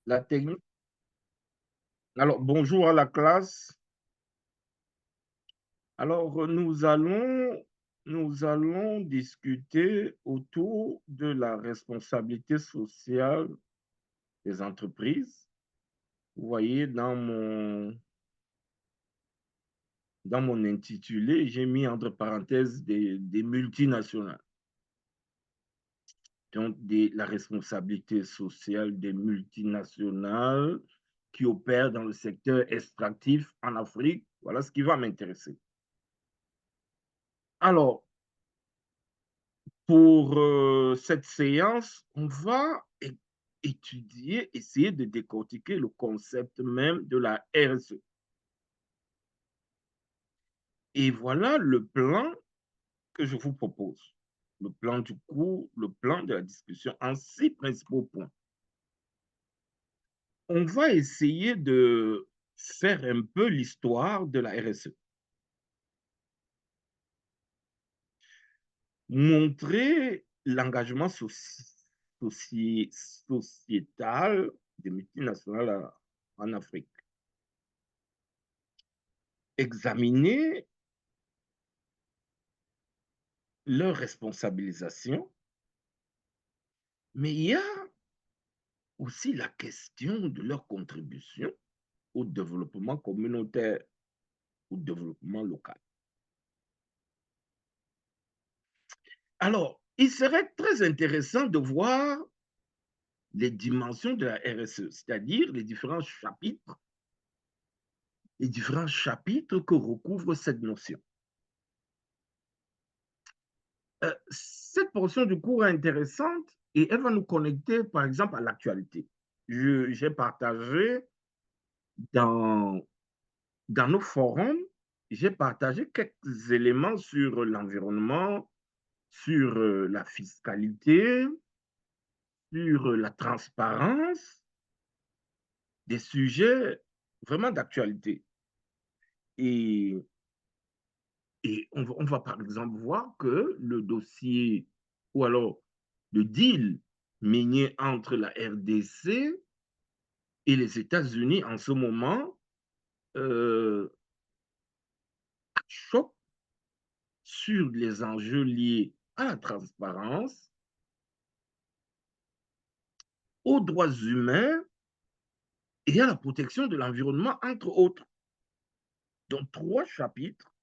La technique. Alors, bonjour à la classe. Alors, nous allons discuter autour de la responsabilité sociale des entreprises. Vous voyez, dans mon intitulé, j'ai mis entre parenthèses des multinationales. Donc, la responsabilité sociale des multinationales qui opèrent dans le secteur extractif en Afrique. Voilà ce qui va m'intéresser. Alors, pour cette séance, on va étudier, essayer de décortiquer le concept même de la RSE. Et voilà le plan que je vous propose. Le plan du cours, le plan de la discussion en 6 principaux points. On va essayer de faire un peu l'histoire de la RSE. Montrer l'engagement sociétal des multinationales en Afrique. Examiner leur responsabilisation, mais il y a aussi la question de leur contribution au développement communautaire, au développement local. Alors, il serait très intéressant de voir les dimensions de la RSE, c'est-à-dire les différents chapitres que recouvre cette notion. Cette portion du cours est intéressante et elle va nous connecter, par exemple, à l'actualité. J'ai partagé dans, dans nos forums, j'ai partagé quelques éléments sur l'environnement, sur la fiscalité, sur la transparence, des sujets vraiment d'actualité. Et, et on va par exemple voir que le dossier, ou alors le deal mené entre la RDC et les États-Unis en ce moment euh, choque sur les enjeux liés à la transparence, aux droits humains et à la protection de l'environnement, entre autres. Donc, 3 chapitres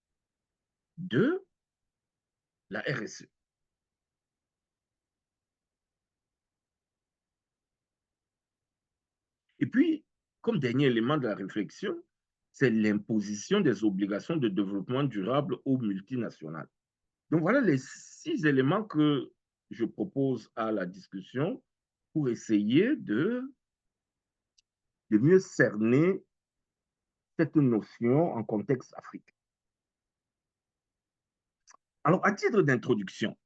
de la RSE. Et puis, comme dernier élément de la réflexion, c'est l'imposition des obligations de développement durable aux multinationales. Donc, voilà les 6 éléments que je propose à la discussion pour essayer de mieux cerner cette notion en contexte africain. Alors, à titre d'introduction,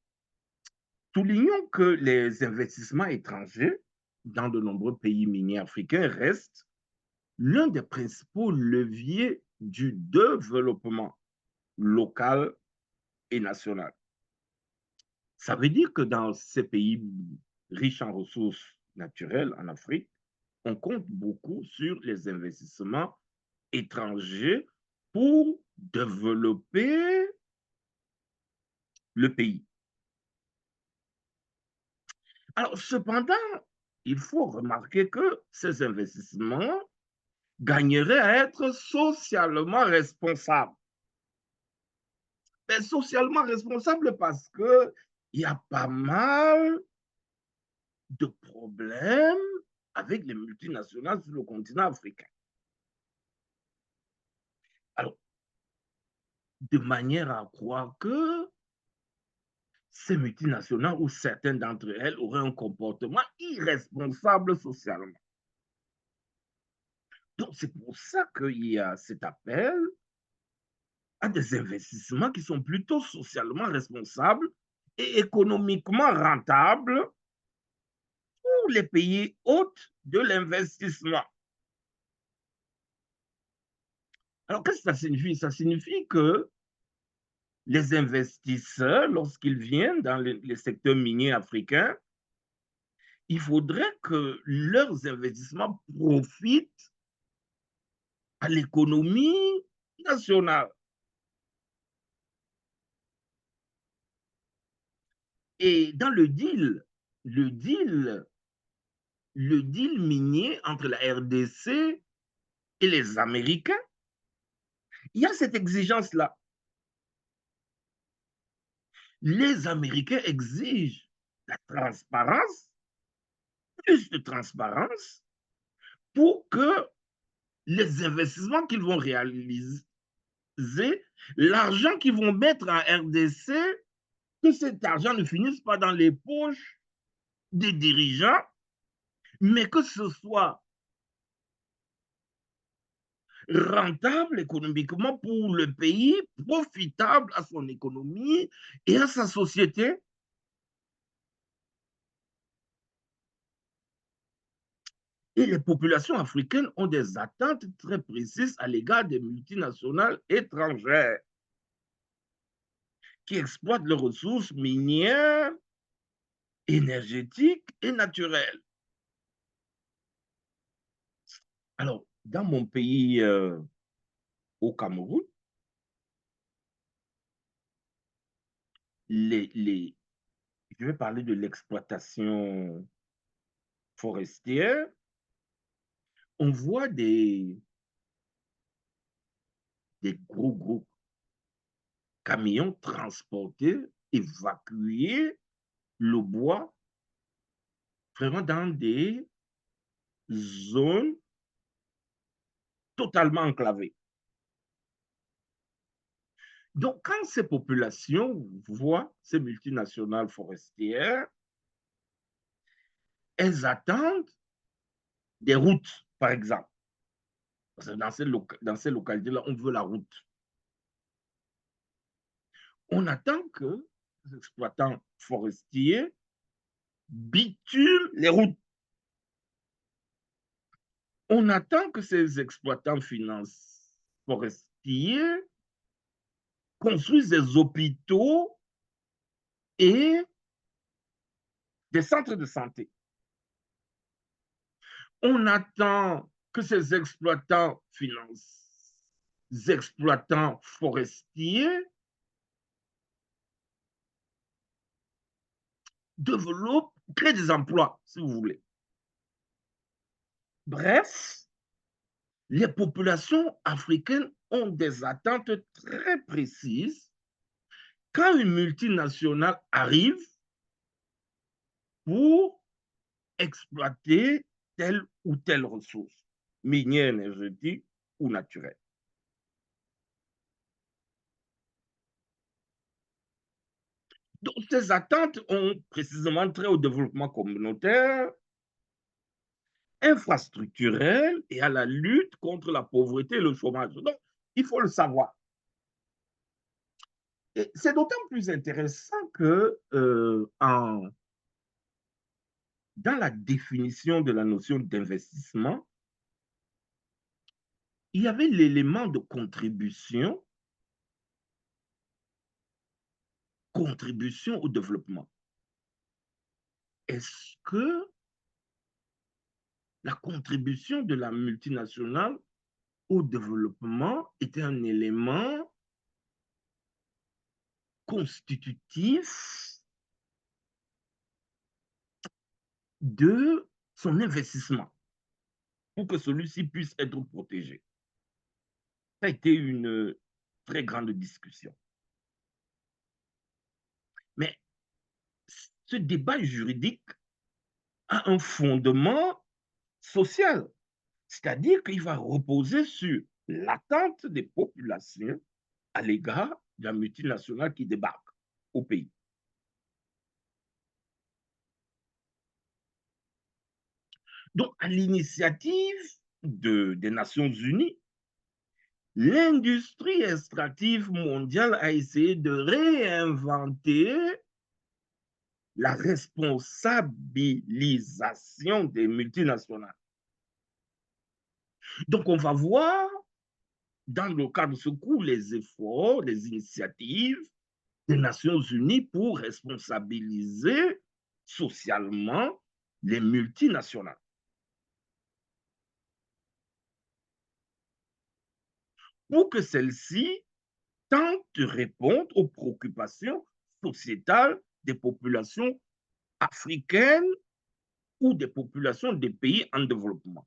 soulignons que les investissements étrangers dans de nombreux pays miniers africains restent l'un des principaux leviers du développement local et national. Ça veut dire que dans ces pays riches en ressources naturelles en Afrique, on compte beaucoup sur les investissements étrangers pour développer le pays. Alors, cependant, il faut remarquer que ces investissements gagneraient à être socialement responsables. Mais socialement responsables parce qu'il y a pas mal de problèmes avec les multinationales sur le continent africain. Alors, de manière à croire que ces multinationales ou certaines d'entre elles auraient un comportement irresponsable socialement. Donc, c'est pour ça qu'il y a cet appel à des investissements qui sont plutôt socialement responsables et économiquement rentables pour les pays hôtes de l'investissement. Alors, qu'est-ce que ça signifie? Ça signifie que les investisseurs, lorsqu'ils viennent dans les secteurs miniers africains, il faudrait que leurs investissements profitent à l'économie nationale. Et dans le deal, le deal minier entre la RDC et les Américains, il y a cette exigence-là. Les Américains exigent la transparence, plus de transparence, pour que les investissements qu'ils vont réaliser, l'argent qu'ils vont mettre en RDC, que cet argent ne finisse pas dans les poches des dirigeants, mais que ce soit rentable économiquement pour le pays, profitable à son économie et à sa société. Et les populations africaines ont des attentes très précises à l'égard des multinationales étrangères qui exploitent leurs ressources minières, énergétiques et naturelles. Alors, dans mon pays, au Cameroun, les, je vais parler de l'exploitation forestière. On voit des gros camions transporter, évacuer le bois vraiment dans des zones totalement enclavées. Donc, quand ces populations voient ces multinationales forestières, elles attendent des routes, par exemple. Parce que dans ces localités-là, on veut la route. On attend que les exploitants forestiers bitument les routes. On attend que ces exploitants forestiers construisent des hôpitaux et des centres de santé. On attend que ces exploitants forestiers développent, créent des emplois, si vous voulez. Bref, les populations africaines ont des attentes très précises quand une multinationale arrive pour exploiter telle ou telle ressource, minière, énergétique ou naturelle. Donc, ces attentes ont précisément trait au développement communautaire, infrastructurel et à la lutte contre la pauvreté et le chômage. Donc, il faut le savoir. Et c'est d'autant plus intéressant que dans la définition de la notion d'investissement, il y avait l'élément de contribution au développement. Est-ce que la contribution de la multinationale au développement était un élément constitutif de son investissement pour que celui-ci puisse être protégé? Ça a été une très grande discussion. Mais ce débat juridique a un fondement social, c'est-à-dire qu'il va reposer sur l'attente des populations à l'égard de la multinationale qui débarque au pays. Donc, à l'initiative des Nations Unies, l'industrie extractive mondiale a essayé de réinventer la responsabilisation des multinationales. Donc, on va voir dans le cadre de ce cours les efforts, les initiatives des Nations Unies pour responsabiliser socialement les multinationales, pour que celles-ci tentent de répondre aux préoccupations sociétales des populations africaines ou des populations des pays en développement,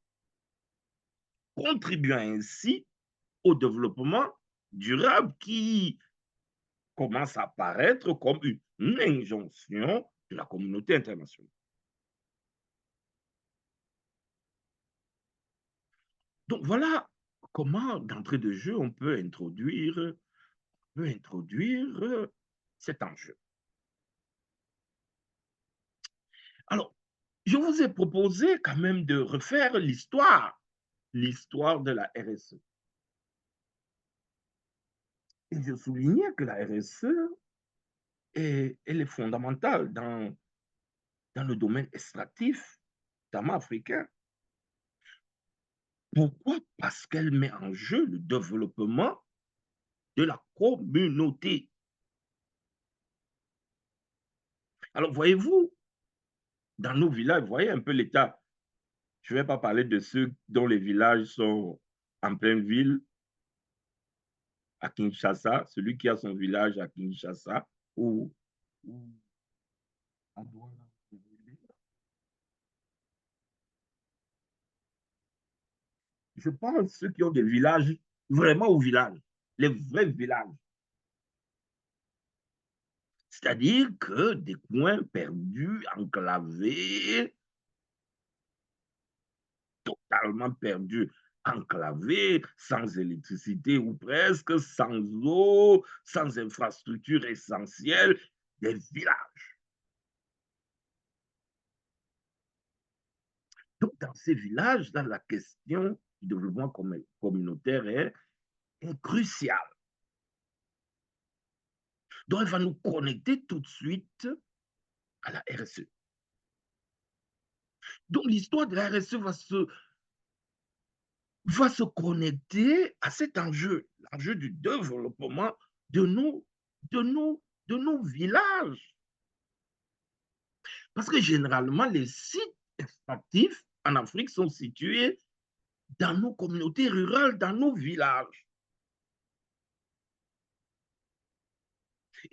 contribuant ainsi au développement durable qui commence à apparaître comme une injonction de la communauté internationale. Donc voilà comment, d'entrée de jeu, on peut introduire cet enjeu. Alors, je vous ai proposé quand même de refaire l'histoire de la RSE. Et je soulignais que la RSE, elle est fondamentale dans le domaine extractif, notamment africain. Pourquoi? Parce qu'elle met en jeu le développement de la communauté. Alors, voyez-vous, dans nos villages, vous voyez un peu l'état. Je ne vais pas parler de ceux dont les villages sont en pleine ville, à Kinshasa, celui qui a son village à Kinshasa ou à Douala. Je parle de ceux qui ont des villages vraiment au village, les vrais villages. C'est-à-dire que des coins perdus, enclavés, totalement perdus, enclavés, sans électricité ou presque, sans eau, sans infrastructures essentielles, des villages. Donc, dans ces villages, dans la question du développement communautaire est cruciale. Donc, elle va nous connecter tout de suite à la RSE. Donc, l'histoire de la RSE va se connecter à cet enjeu, l'enjeu du développement de de nos villages. Parce que généralement, les sites extractifs en Afrique sont situés dans nos communautés rurales, dans nos villages.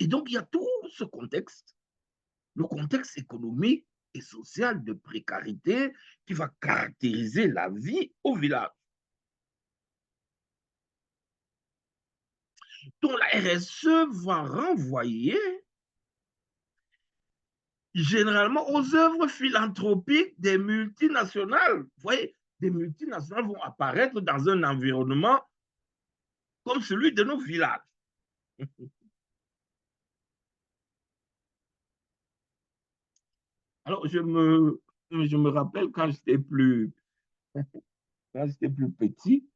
Et donc, il y a tout ce contexte, le contexte économique et social de précarité qui va caractériser la vie au village. Donc, la RSE va renvoyer généralement aux œuvres philanthropiques des multinationales. Vous voyez, des multinationales vont apparaître dans un environnement comme celui de nos villages. Alors, je me rappelle quand j'étais plus petit,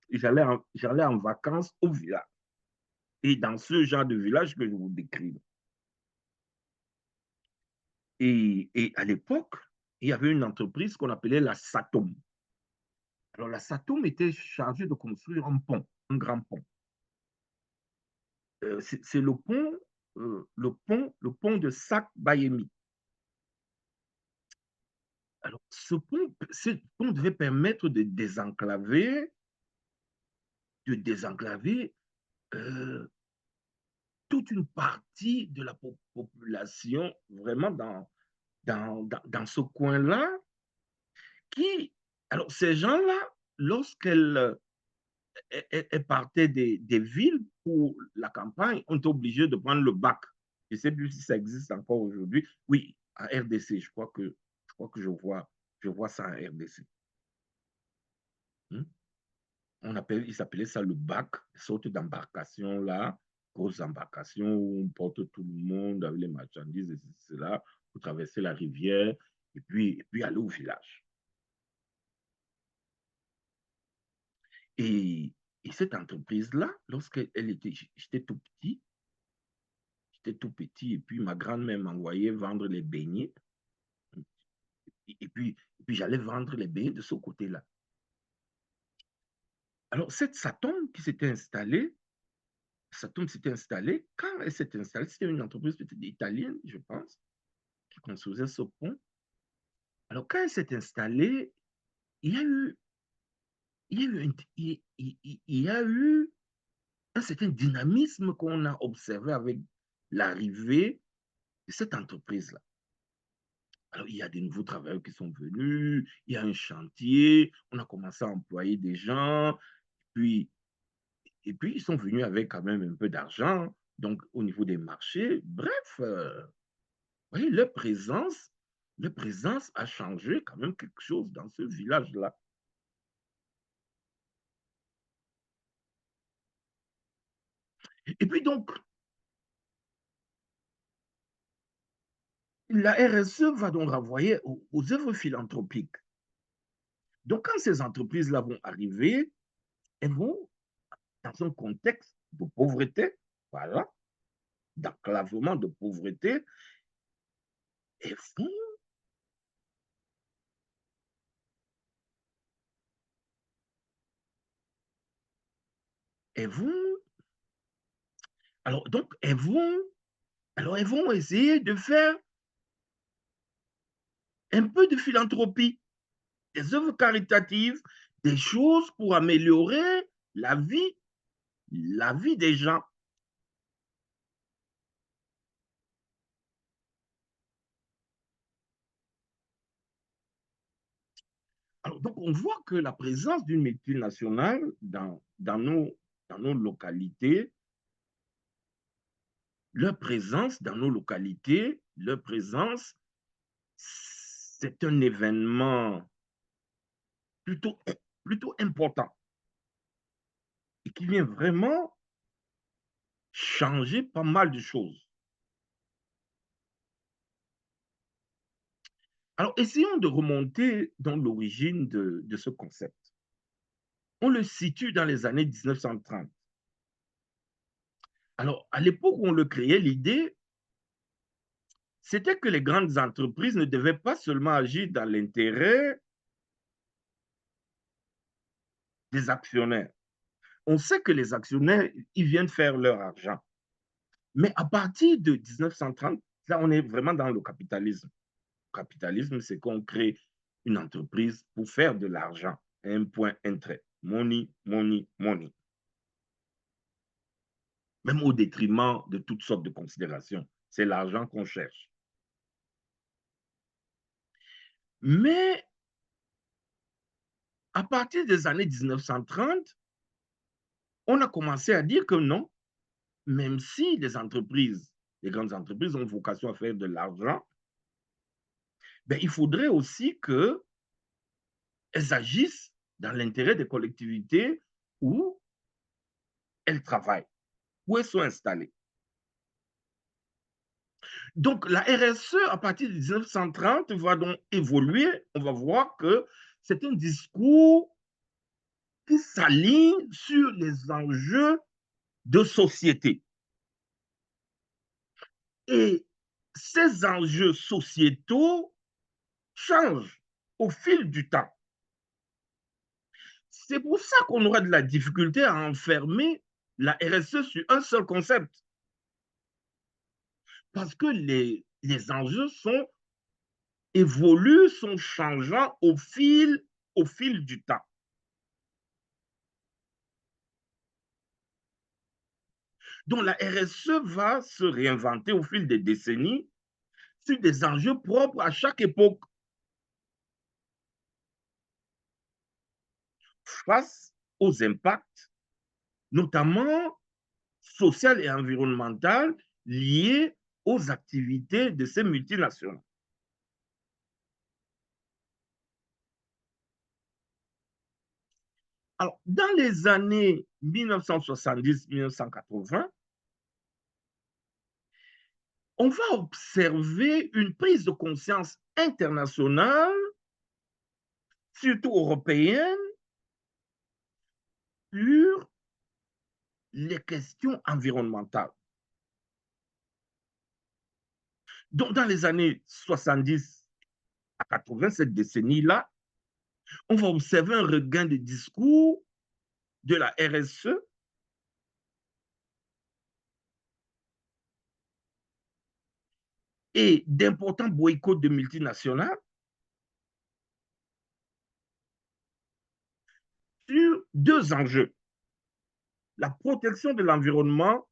j'allais en vacances au village. Et dans ce genre de village que je vous décris. Et à l'époque, il y avait une entreprise qu'on appelait la Satom. Alors, la Satom était chargée de construire un pont, un grand pont. C'est le pont de Sac-Bayemi. Alors, ce pont devait permettre de désenclaver euh, toute une partie de la population vraiment dans ce coin-là qui, alors ces gens-là, lorsqu'elles partaient des villes pour la campagne, ont été obligés de prendre le bac. Je ne sais plus si ça existe encore aujourd'hui. Oui, en RDC, je crois que je vois ça en RDC. Hmm? Ils s'appelaient ça le bac, sorte d'embarcation là, grosse embarcation où on porte tout le monde avec les marchandises et cela pour traverser la rivière et puis aller au village. Et, et cette entreprise-là, lorsqu'elle était, j'étais tout petit, et puis ma grand-mère m'envoyait vendre les beignets, et puis j'allais vendre les beignets de ce côté-là. Alors, cette Saturn s'était installée, quand elle s'est installée, c'était une entreprise peut-être italienne, je pense, qui construisait ce pont. Alors, quand elle s'est installée, il y a eu, il y a eu, il y a eu un certain dynamisme qu'on a observé avec l'arrivée de cette entreprise-là. Alors, il y a des nouveaux travailleurs qui sont venus, il y a un chantier, on a commencé à employer des gens, puis, et puis ils sont venus avec quand même un peu d'argent, donc au niveau des marchés. Bref, vous voyez, leur présence a changé quand même quelque chose dans ce village-là. Et puis donc, la RSE va donc renvoyer aux œuvres philanthropiques. Donc, quand ces entreprises-là vont arriver, elles vont, dans un contexte de pauvreté, voilà, d'enclavement, de pauvreté, elles vont, elles vont, alors donc, elles vont essayer de faire un peu de philanthropie, des œuvres caritatives, des choses pour améliorer la vie, la vie des gens. Alors, donc, on voit que la présence d'une multinationale dans nos localités, leur présence dans nos localités, leur présence, c'est un événement plutôt, plutôt important et qui vient vraiment changer pas mal de choses. Alors, essayons de remonter dans l'origine de ce concept. On le situe dans les années 1930. Alors, à l'époque où on le créait, l'idée, c'était que les grandes entreprises ne devaient pas seulement agir dans l'intérêt des actionnaires. On sait que les actionnaires, ils viennent faire leur argent. Mais à partir de 1930, là, on est vraiment dans le capitalisme. Le capitalisme, c'est qu'on crée une entreprise pour faire de l'argent. Un point, un trait. Money, money, money. Même au détriment de toutes sortes de considérations. C'est l'argent qu'on cherche. Mais à partir des années 1930, on a commencé à dire que non, même si les entreprises, les grandes entreprises ont vocation à faire de l'argent, ben, il faudrait aussi qu'elles agissent dans l'intérêt des collectivités où elles travaillent, où elles sont installées. Donc, la RSE, à partir de 1930, va donc évoluer. On va voir que c'est un discours qui s'aligne sur les enjeux de société. Et ces enjeux sociétaux changent au fil du temps. C'est pour ça qu'on aura de la difficulté à enfermer la RSE sur un seul concept. Parce que les enjeux sont évoluent, sont changeants au fil du temps. Donc la RSE va se réinventer au fil des décennies sur des enjeux propres à chaque époque face aux impacts, notamment social et environnemental, liés aux activités de ces multinationales. Alors, dans les années 1970-1980, on va observer une prise de conscience internationale, surtout européenne, sur les questions environnementales. Donc, dans les années 70 à 80, cette décennie-là, on va observer un regain de discours de la RSE et d'importants boycotts de multinationales sur deux enjeux, la protection de l'environnement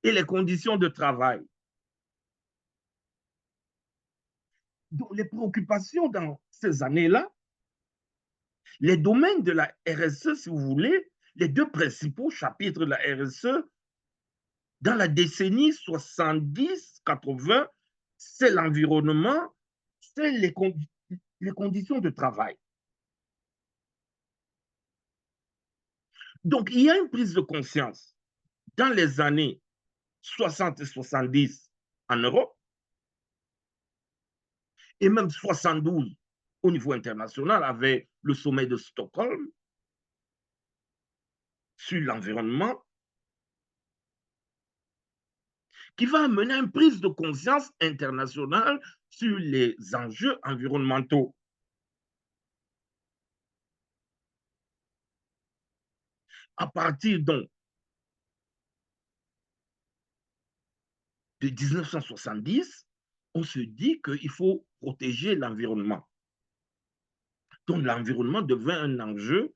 et les conditions de travail. Donc, les préoccupations dans ces années-là, les domaines de la RSE, si vous voulez, les deux principaux chapitres de la RSE dans la décennie 70-80, c'est l'environnement, c'est les conditions de travail. Donc, il y a une prise de conscience dans les années 60 et 70 en Europe, et même 72 au niveau international avec le sommet de Stockholm sur l'environnement, qui va amener une prise de conscience internationale sur les enjeux environnementaux. À partir donc de 1970, on se dit qu'il faut protéger l'environnement. Donc l'environnement devient un enjeu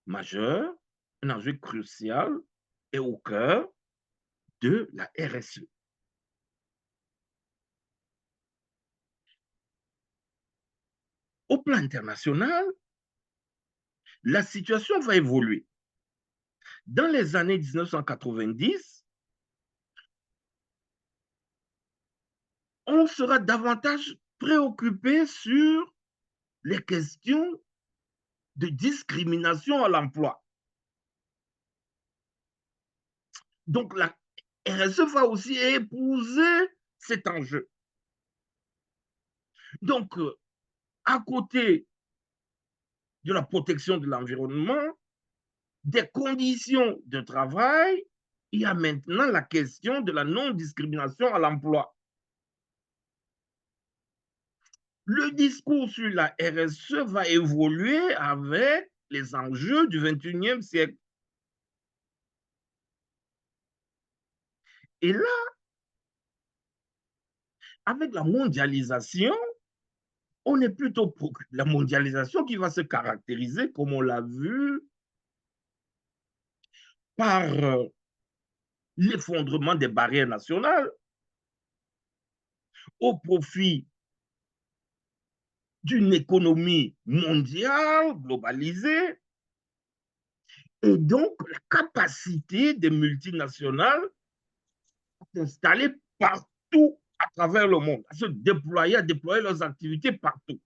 majeur, un enjeu crucial et au cœur de la RSE. Au plan international, la situation va évoluer. Dans les années 1990, on sera davantage préoccupé sur les questions de discrimination à l'emploi. Donc, la RSE va aussi épouser cet enjeu. Donc, à côté de la protection de l'environnement, des conditions de travail, il y a maintenant la question de la non-discrimination à l'emploi. Le discours sur la RSE va évoluer avec les enjeux du XXIe siècle. Et là, avec la mondialisation, on est plutôt la mondialisation qui va se caractériser, comme on l'a vu, par l'effondrement des barrières nationales au profit d'une économie mondiale, globalisée, et donc la capacité des multinationales à s'installer partout à travers le monde, à se déployer, à déployer leurs activités partout.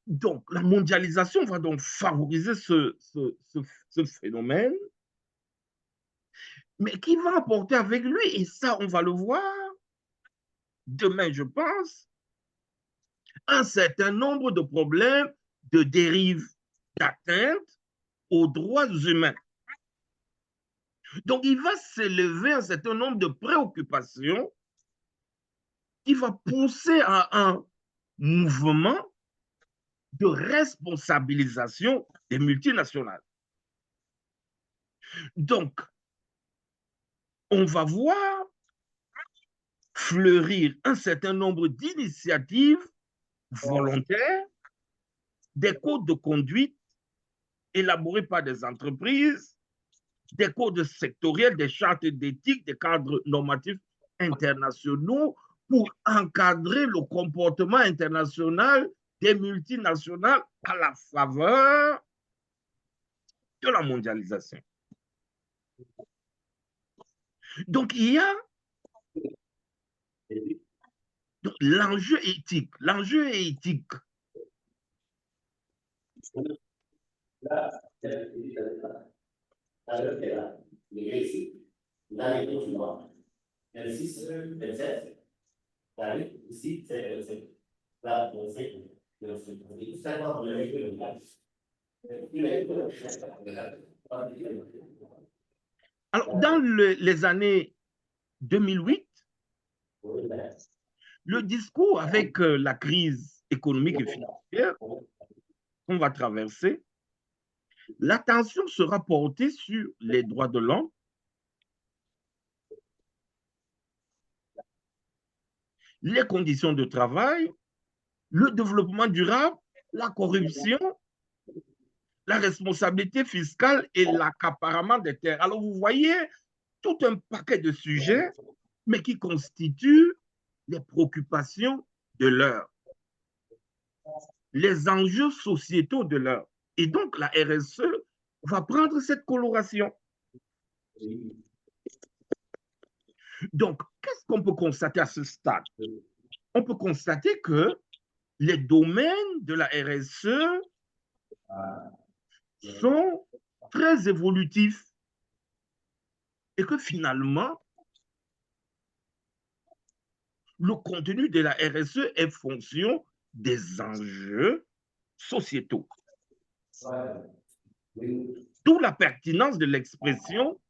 Donc, la mondialisation va donc favoriser ce phénomène, mais qui va apporter avec lui, et ça, on va le voir demain, je pense, un certain nombre de problèmes de dérive, d'atteinte aux droits humains. Donc, il va s'élever un certain nombre de préoccupations qui va pousser à un mouvement de responsabilisation des multinationales. Donc, on va voir fleurir un certain nombre d'initiatives volontaires, des codes de conduite élaborés par des entreprises, des codes sectoriels, des chartes d'éthique, des cadres normatifs internationaux pour encadrer le comportement international des multinationales à la faveur de la mondialisation. Donc, il y a l'enjeu éthique. L'enjeu est éthique. Alors, dans les années 2008, le discours avec la crise économique et financière qu'on va traverser, l'attention sera portée sur les droits de l'homme, les conditions de travail, le développement durable la corruption, la responsabilité fiscale et l'accaparement des terres. Alors, vous voyez tout un paquet de sujets, mais qui constituent les préoccupations de l'heure, les enjeux sociétaux de l'heure. Et donc, la RSE va prendre cette coloration. Donc, qu'est-ce qu'on peut constater à ce stade? On peut constater que les domaines de la RSE sont très évolutifs et que finalement, le contenu de la RSE est fonction des enjeux sociétaux. D'où la pertinence de l'expression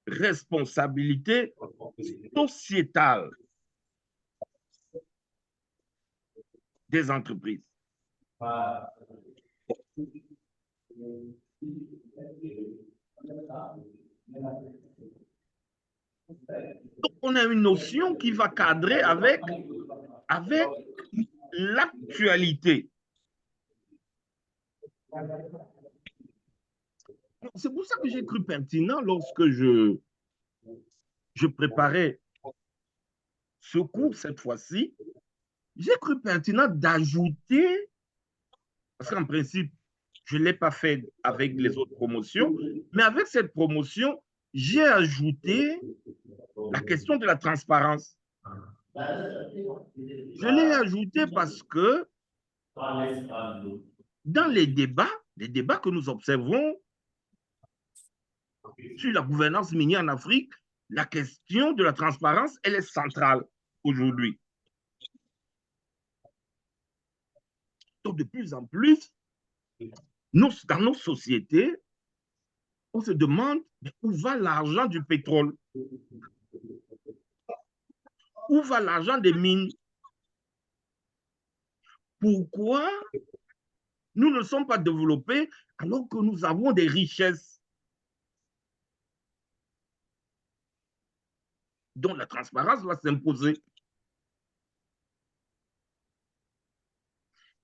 responsabilité sociétale des entreprises. Donc, on a une notion qui va cadrer avec l'actualité. C'est pour ça que j'ai cru pertinent lorsque je préparais ce cours cette fois-ci, j'ai cru pertinent d'ajouter, parce qu'en principe, je ne l'ai pas fait avec les autres promotions, mais avec cette promotion, j'ai ajouté la question de la transparence. Je l'ai ajouté parce que dans les débats que nous observons sur la gouvernance minière en Afrique, la question de la transparence, elle est centrale aujourd'hui. Donc, de plus en plus, dans nos sociétés, on se demande où va l'argent du pétrole? Où va l'argent des mines? Pourquoi nous ne sommes pas développés alors que nous avons des richesses? Donc, la transparence va s'imposer.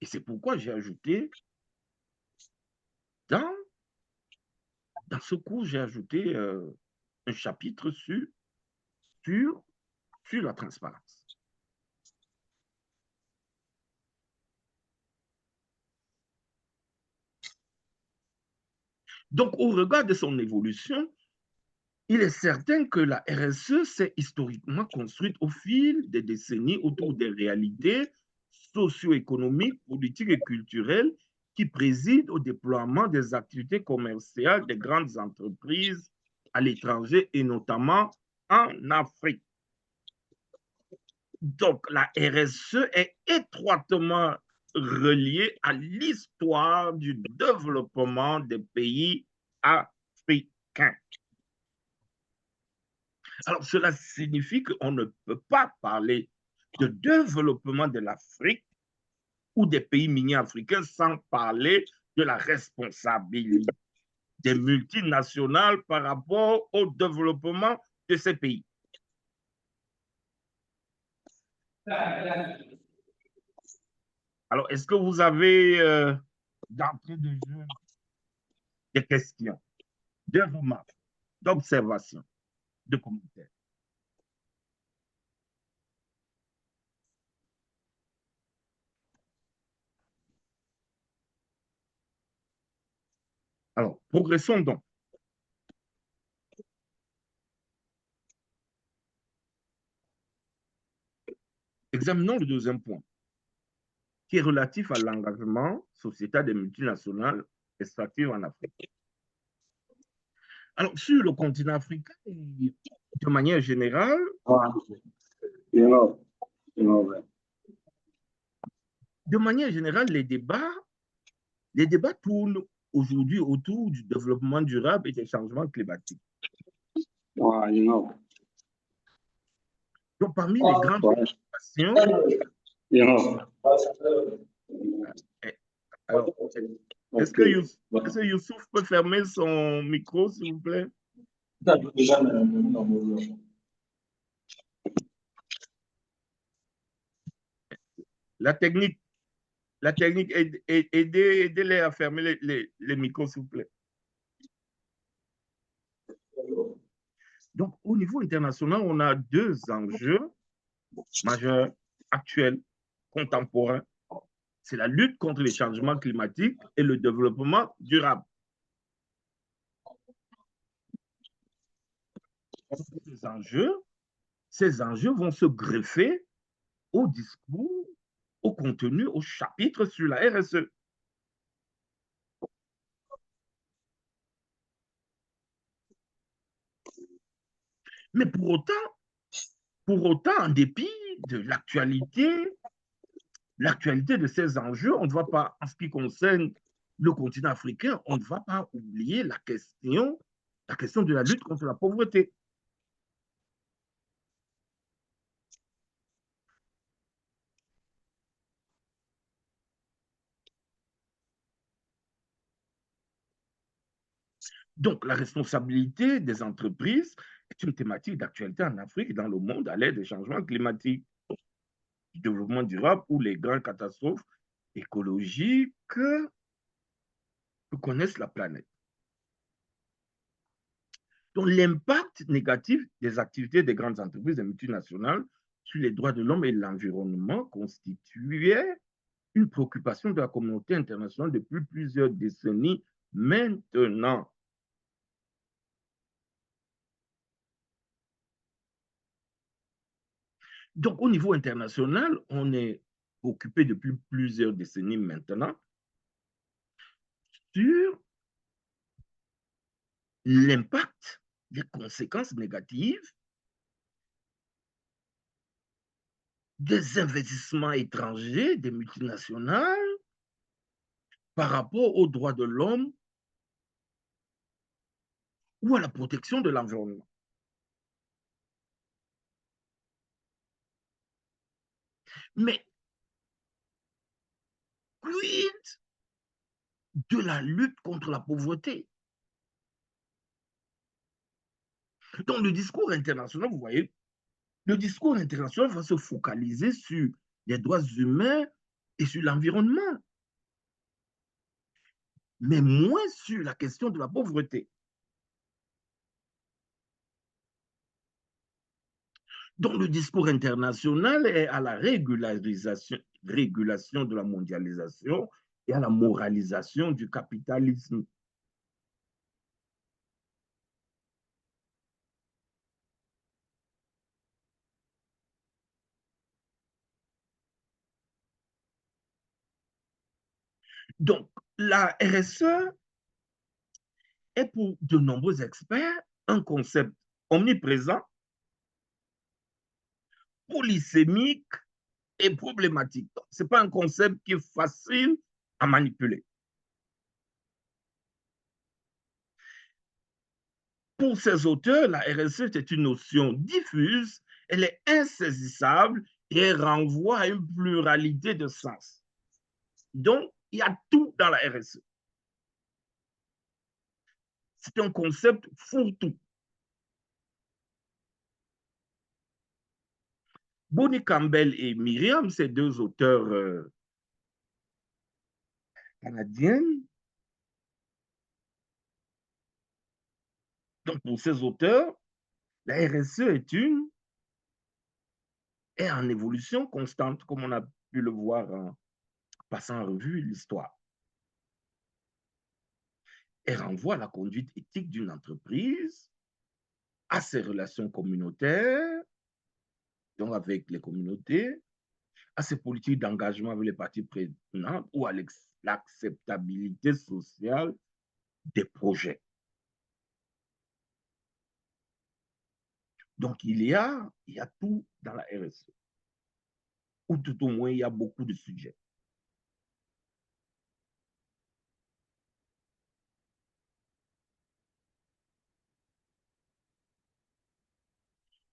Et c'est pourquoi j'ai ajouté, dans ce cours, j'ai ajouté un chapitre sur la transparence. Donc, au regard de son évolution, il est certain que la RSE s'est historiquement construite au fil des décennies autour des réalités socio-économiques, politiques et culturelles qui président au déploiement des activités commerciales des grandes entreprises à l'étranger et notamment en Afrique. Donc, la RSE est étroitement reliée à l'histoire du développement des pays africains. Alors, cela signifie qu'on ne peut pas parler de développement de l'Afrique ou des pays miniers africains sans parler de la responsabilité des multinationales par rapport au développement de ces pays. Alors, est-ce que vous avez d'entrée de jeu des questions, des remarques, d'observations, de commentaires? Alors, progressons donc. Examinons le deuxième point, qui est relatif à l'engagement sociétal des multinationales extractives en Afrique. Alors, sur le continent africain, de manière générale, les débats tournent aujourd'hui autour du développement durable et des changements climatiques. Donc, parmi les grandes préoccupations, alors, est-ce que Youssouf peut fermer son micro, s'il vous plaît? La technique. La technique, aidez-les à fermer les micros, s'il vous plaît. Donc, au niveau international, on a deux enjeux majeurs actuels, contemporains. C'est la lutte contre les changements climatiques et le développement durable. Ces enjeux vont se greffer au discours, au contenu, au chapitre sur la RSE. Mais pour autant, en dépit de l'actualité de ces enjeux, on ne va pas, en ce qui concerne le continent africain, on ne va pas oublier la question de la lutte contre la pauvreté. Donc, la responsabilité des entreprises est une thématique d'actualité en Afrique et dans le monde à l'aide des changements climatiques, du développement durable ou les grandes catastrophes écologiques que connaisse la planète. Donc, l'impact négatif des activités des grandes entreprises et multinationales sur les droits de l'homme et l'environnement constituait une préoccupation de la communauté internationale depuis plusieurs décennies maintenant. Donc, au niveau international, on est occupé depuis plusieurs décennies maintenant sur l'impact, les conséquences négatives des investissements étrangers, des multinationales, par rapport aux droits de l'homme ou à la protection de l'environnement. Mais quid de la lutte contre la pauvreté? Donc, le discours international, vous voyez, le discours international va se focaliser sur les droits humains et sur l'environnement, mais moins sur la question de la pauvreté. Donc, le discours international est à la régulation de la mondialisation et à la moralisation du capitalisme. Donc, la RSE est pour de nombreux experts un concept omniprésent, polysémique et problématique. Ce n'est pas un concept qui est facile à manipuler. Pour ces auteurs, la RSE est une notion diffuse, elle est insaisissable et elle renvoie à une pluralité de sens. Donc, il y a tout dans la RSE. C'est un concept fourre-tout. Bonnie Campbell et Myriam, ces deux auteurs canadiennes, donc pour ces auteurs, la RSE est en évolution constante, comme on a pu le voir en passant en revue l'histoire. Elle renvoie à la conduite éthique d'une entreprise, à ses relations communautaires, donc avec les communautés, à ses politiques d'engagement avec les parties prenantes ou à l'acceptabilité sociale des projets. Donc, il y a tout dans la RSE, ou tout au moins, il y a beaucoup de sujets.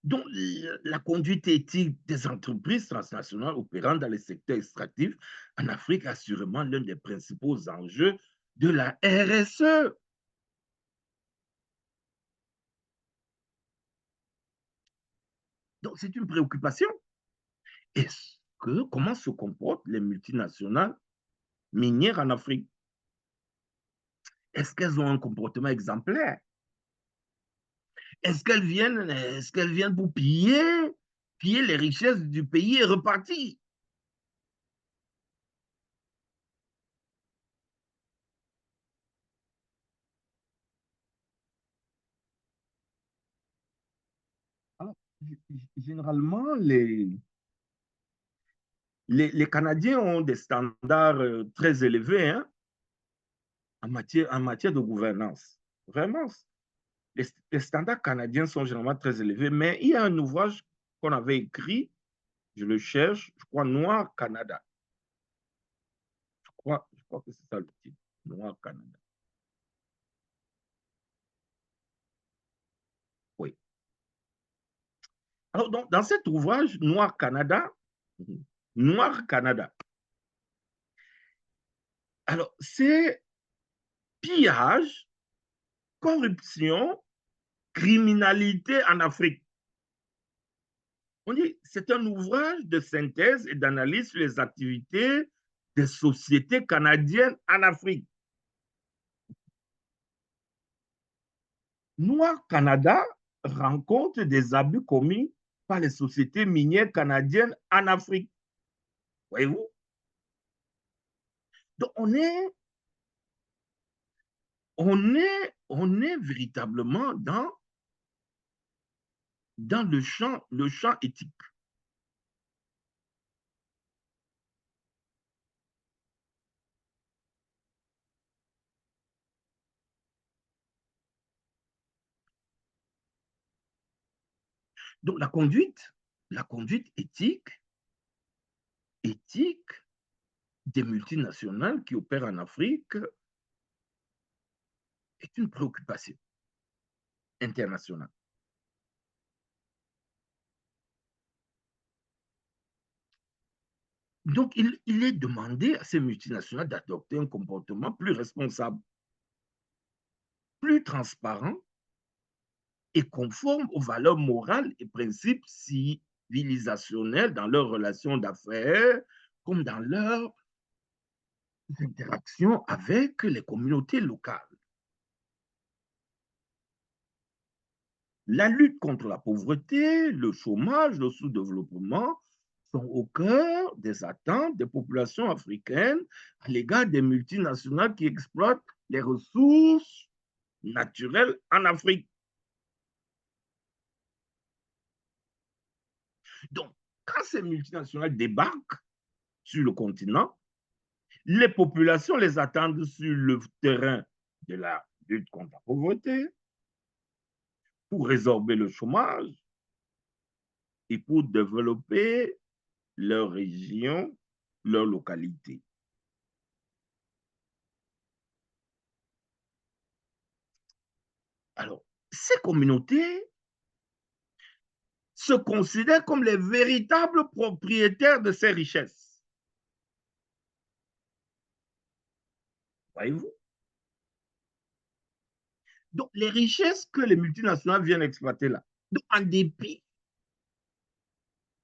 Donc, la conduite éthique des entreprises transnationales opérant dans les secteurs extractifs en Afrique est assurément l'un des principaux enjeux de la RSE. Donc, c'est une préoccupation. Comment se comportent les multinationales minières en Afrique. Est-ce qu'elles ont un comportement exemplaire? Est-ce qu'elles viennent pour piller les richesses du pays et repartir? Alors, généralement, les Canadiens ont des standards très élevés hein, en matière de gouvernance. Vraiment, les standards canadiens sont généralement très élevés, mais il y a un ouvrage qu'on avait écrit, je le cherche, je crois Noir Canada. Je crois que c'est ça le titre, Noir Canada. Oui. Alors, donc, dans cet ouvrage, Noir Canada, Noir Canada, alors, c'est pillage, corruption, criminalité en Afrique. On dit c'est un ouvrage de synthèse et d'analyse sur les activités des sociétés canadiennes en Afrique. Noir Canada rencontre des abus commis par les sociétés minières canadiennes en Afrique. Voyez-vous? Donc, on est véritablement dans le champ éthique. Donc, la conduite éthique des multinationales qui opèrent en Afrique est une préoccupation internationale. Donc, il est demandé à ces multinationales d'adopter un comportement plus responsable, plus transparent et conforme aux valeurs morales et principes civilisationnels dans leurs relations d'affaires, comme dans leurs interactions avec les communautés locales. La lutte contre la pauvreté, le chômage, le sous-développement sont au cœur des attentes des populations africaines à l'égard des multinationales qui exploitent les ressources naturelles en Afrique. Donc, quand ces multinationales débarquent sur le continent, les populations les attendent sur le terrain de la lutte contre la pauvreté, pour résorber le chômage et pour développer leur région, leur localité. Alors, ces communautés se considèrent comme les véritables propriétaires de ces richesses. Voyez-vous? Donc, les richesses que les multinationales viennent exploiter là, donc, en dépit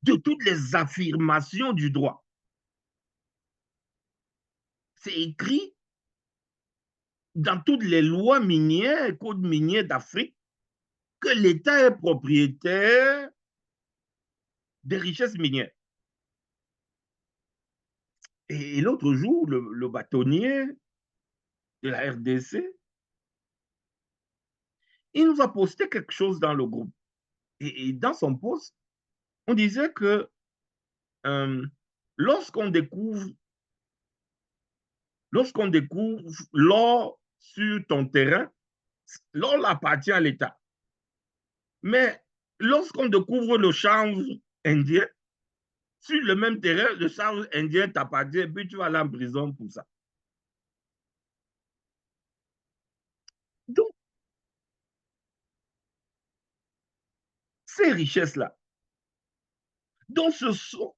de toutes les affirmations du droit, c'est écrit dans toutes les lois minières et codes miniers d'Afrique que l'État est propriétaire des richesses minières. Et l'autre jour, le bâtonnier de la RDC, il nous a posté quelque chose dans le groupe. Et dans son post, on disait que euh, lorsqu'on découvre, l'or sur ton terrain, l'or appartient à l'État. Mais lorsqu'on découvre le chanvre indien, sur le même terrain, le chanvre indien t'appartient, puis tu vas aller en prison pour ça. Donc, ces richesses-là, dont se sont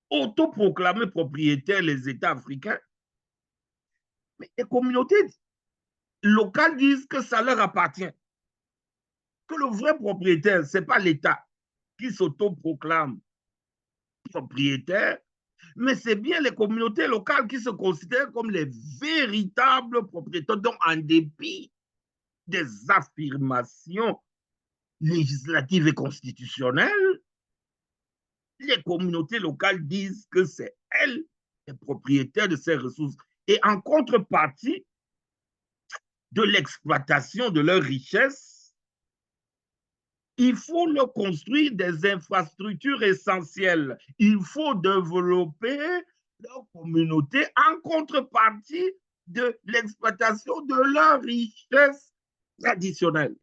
autoproclamés propriétaires les États africains, mais les communautés locales disent que ça leur appartient. Que le vrai propriétaire, ce n'est pas l'État qui s'autoproclame propriétaire, Mais c'est bien les communautés locales qui se considèrent comme les véritables propriétaires, donc en dépit des affirmations législatives et constitutionnelles, les communautés locales disent que c'est elles les propriétaires de ces ressources. Et en contrepartie de l'exploitation de leurs richesses, il faut leur construire des infrastructures essentielles. Il faut développer leur communauté en contrepartie de l'exploitation de leurs richesses traditionnelles.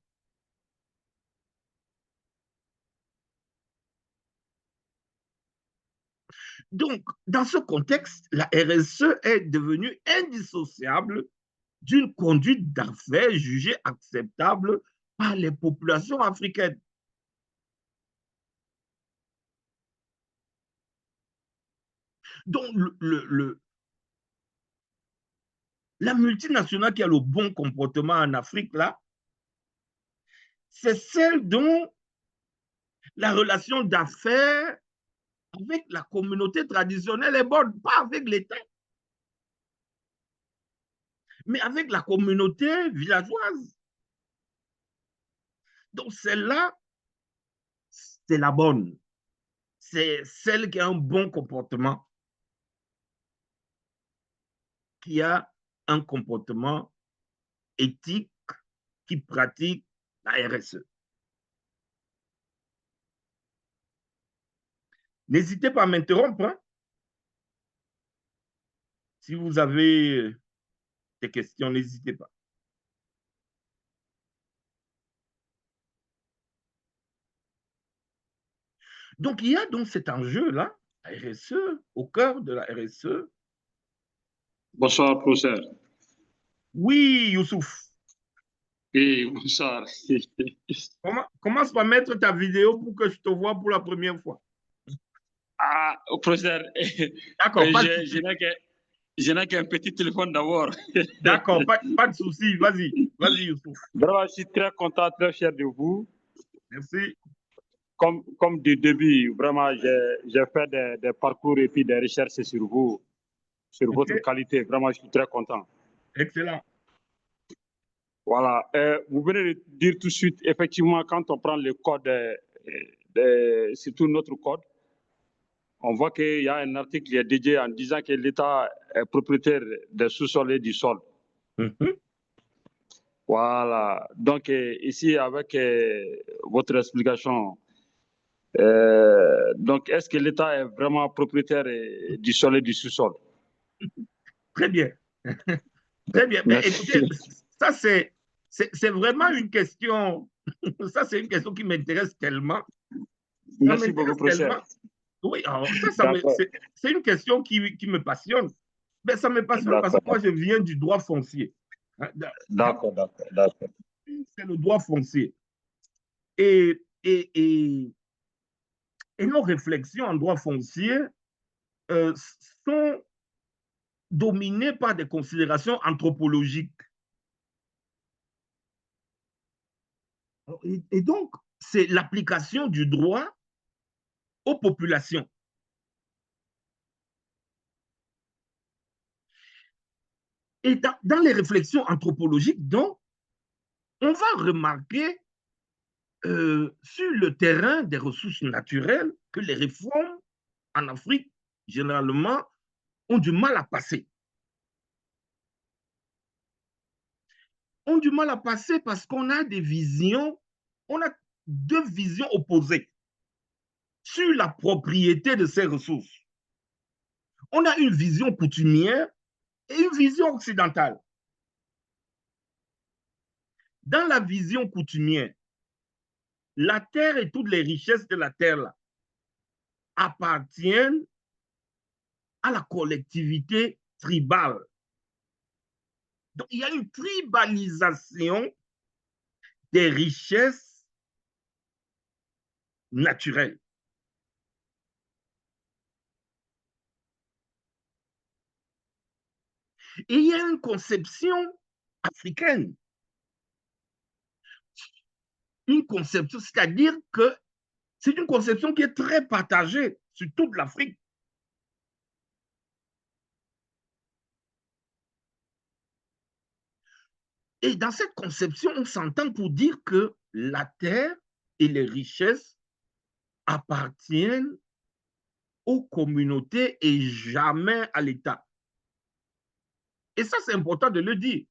Donc, dans ce contexte, la RSE est devenue indissociable d'une conduite d'affaires jugée acceptable par les populations africaines. Donc, la multinationale qui a le bon comportement en Afrique, là, c'est celle dont la relation d'affaires avec la communauté traditionnelle est bonne, pas avec l'État, mais avec la communauté villageoise. Donc, celle-là, c'est la bonne. C'est celle qui a un bon comportement, qui a un comportement éthique, qui pratique la RSE. N'hésitez pas à m'interrompre, hein, si vous avez des questions, n'hésitez pas. Donc, il y a donc cet enjeu-là, la RSE, au cœur de la RSE. Bonsoir, professeur. Oui, Youssouf. Oui, bonsoir. Commence par mettre ta vidéo pour que je te vois pour la première fois. Ah, professeur, D'accord, pas de je n'ai qu'un petit téléphone d'abord. D'accord, pas de souci. Vas-y, vas-y, Youssouf. Vraiment, je suis très content, très fier de vous. Merci. Comme du début, vraiment, j'ai fait des parcours et puis des recherches sur vous, sur votre qualité. Vraiment, je suis très content. Excellent. Voilà. Vous venez de dire tout de suite, effectivement, quand on prend le code, surtout notre code, on voit qu'il y a un article qui est dédié en disant que l'État est propriétaire des sous-sols et du sol. Voilà. Donc, ici, avec votre explication, donc, est-ce que l'État est vraiment propriétaire du sol et du sous-sol? Très bien. Très bien. Mais écoutez, ça, c'est vraiment une question. Ça, c'est une question qui m'intéresse tellement. Merci beaucoup, professeur. Oui, alors c'est une question qui me passionne. Mais ça me passionne parce que moi, je viens du droit foncier. D'accord. C'est le droit foncier. Et nos réflexions en droit foncier sont dominées par des considérations anthropologiques. Et donc, c'est l'application du droit aux populations. Et dans les réflexions anthropologiques, donc, on va remarquer sur le terrain des ressources naturelles que les réformes en Afrique, généralement, ont du mal à passer. Ont du mal à passer parce qu'on a des visions, on a deux visions opposées sur la propriété de ces ressources. On a une vision coutumière et une vision occidentale. Dans la vision coutumière, la terre et toutes les richesses de la terre là, appartiennent à la collectivité tribale. Donc, il y a une tribalisation des richesses naturelles. Et il y a une conception africaine. Une conception, c'est-à-dire que c'est une conception qui est très partagée sur toute l'Afrique. Et dans cette conception, on s'entend pour dire que la terre et les richesses appartiennent aux communautés et jamais à l'État. Et ça, c'est important de le dire.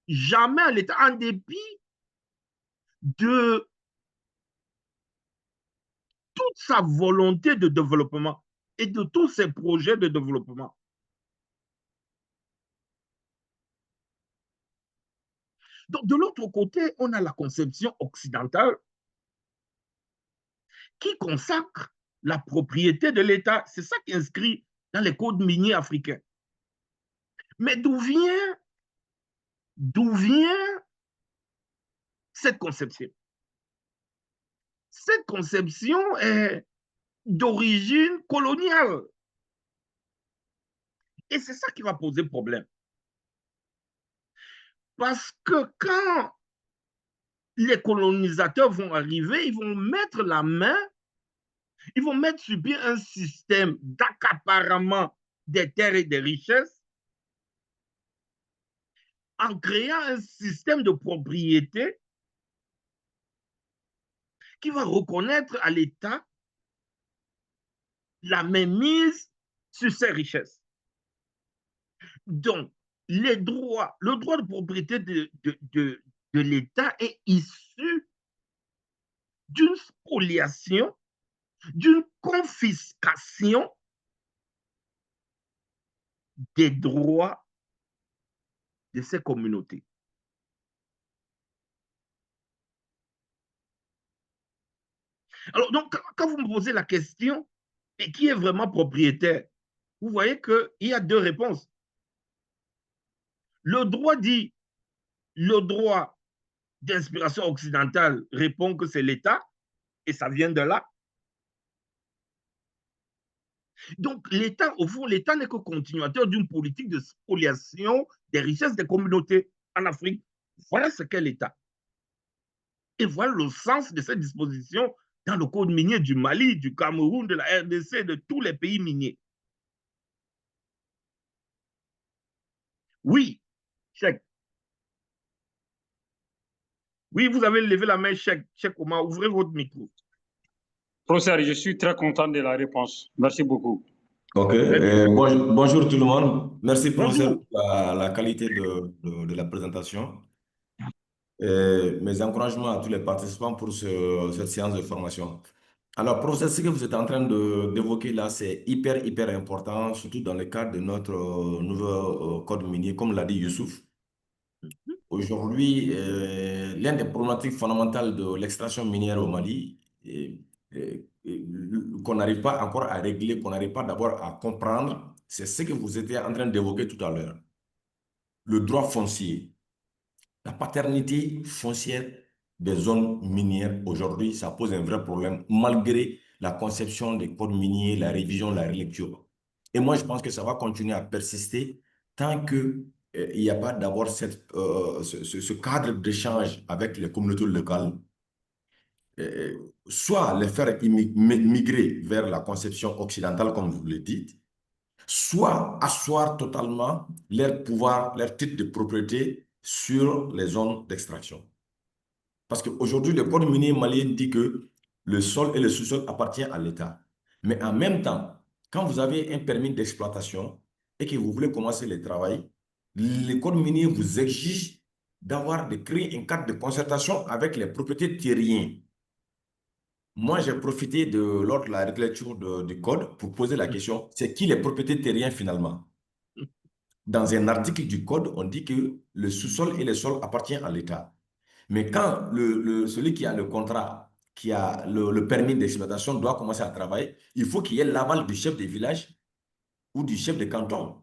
Jamais à l'État, en dépit de toute sa volonté de développement et de tous ses projets de développement. Donc, de l'autre côté, on a la conception occidentale qui consacre la propriété de l'État. C'est ça qui est inscrit dans les codes miniers africains. Mais d'où vient cette conception? Cette conception est d'origine coloniale. Et c'est ça qui va poser problème. Parce que quand les colonisateurs vont arriver, ils vont mettre la main, ils vont mettre sur pied un système d'accaparement des terres et des richesses en créant un système de propriété qui va reconnaître à l'État la mainmise sur ces richesses. Donc, le droit de propriété de l'État est issu d'une spoliation, d'une confiscation des droits de ces communautés. Alors, donc, quand vous me posez la question, et qui est vraiment propriétaire, vous voyez qu'il y a deux réponses. Le droit dit, le droit d'inspiration occidentale répond que c'est l'État, et ça vient de là. Donc, l'État, au fond, l'État n'est que continuateur d'une politique de spoliation des richesses des communautés en Afrique. Voilà ce qu'est l'État. Et voilà le sens de cette disposition dans le code minier du Mali, du Cameroun, de la RDC, de tous les pays miniers. Oui, chèque. Oui, vous avez levé la main, chèque. Chèque Omar, ouvrez votre micro. Professeur, je suis très content de la réponse. Merci beaucoup. Ok, bonjour tout le monde. Merci professeur Bonjour. pour la qualité de la présentation. Mes encouragements à tous les participants pour cette séance de formation. Alors, professeur, ce que vous êtes en train d'évoquer là, c'est hyper important, surtout dans le cadre de notre nouveau code minier, comme l'a dit Youssouf. Aujourd'hui, l'une des problématiques fondamentales de l'extraction minière au Mali, qu'on n'arrive pas encore à régler, qu'on n'arrive pas d'abord à comprendre, c'est ce que vous étiez en train d'évoquer tout à l'heure. Le droit foncier. La paternité foncière des zones minières, aujourd'hui, ça pose un vrai problème, malgré la conception des codes miniers, la révision, la relecture. Et moi, je pense que ça va continuer à persister tant que il n'y a pas d'abord ce cadre d'échange avec les communautés locales, soit les faire migrer vers la conception occidentale, comme vous le dites, soit asseoir totalement leur pouvoir, leur titre de propriété sur les zones d'extraction. Parce qu'aujourd'hui, le code minier malien dit que le sol et le sous-sol appartiennent à l'État. Mais en même temps, quand vous avez un permis d'exploitation et que vous voulez commencer le travail, le code minier vous exige de créer un cadre de concertation avec les propriétaires terriens. Moi, j'ai profité lors de la relecture du code pour poser la question, c'est qui les propriétaires terriens finalement? Dans un article du code, on dit que le sous-sol et le sol appartiennent à l'État. Mais quand celui qui a le contrat, qui a le permis d'exploitation doit commencer à travailler, il faut qu'il y ait l'aval du chef de village ou du chef de canton.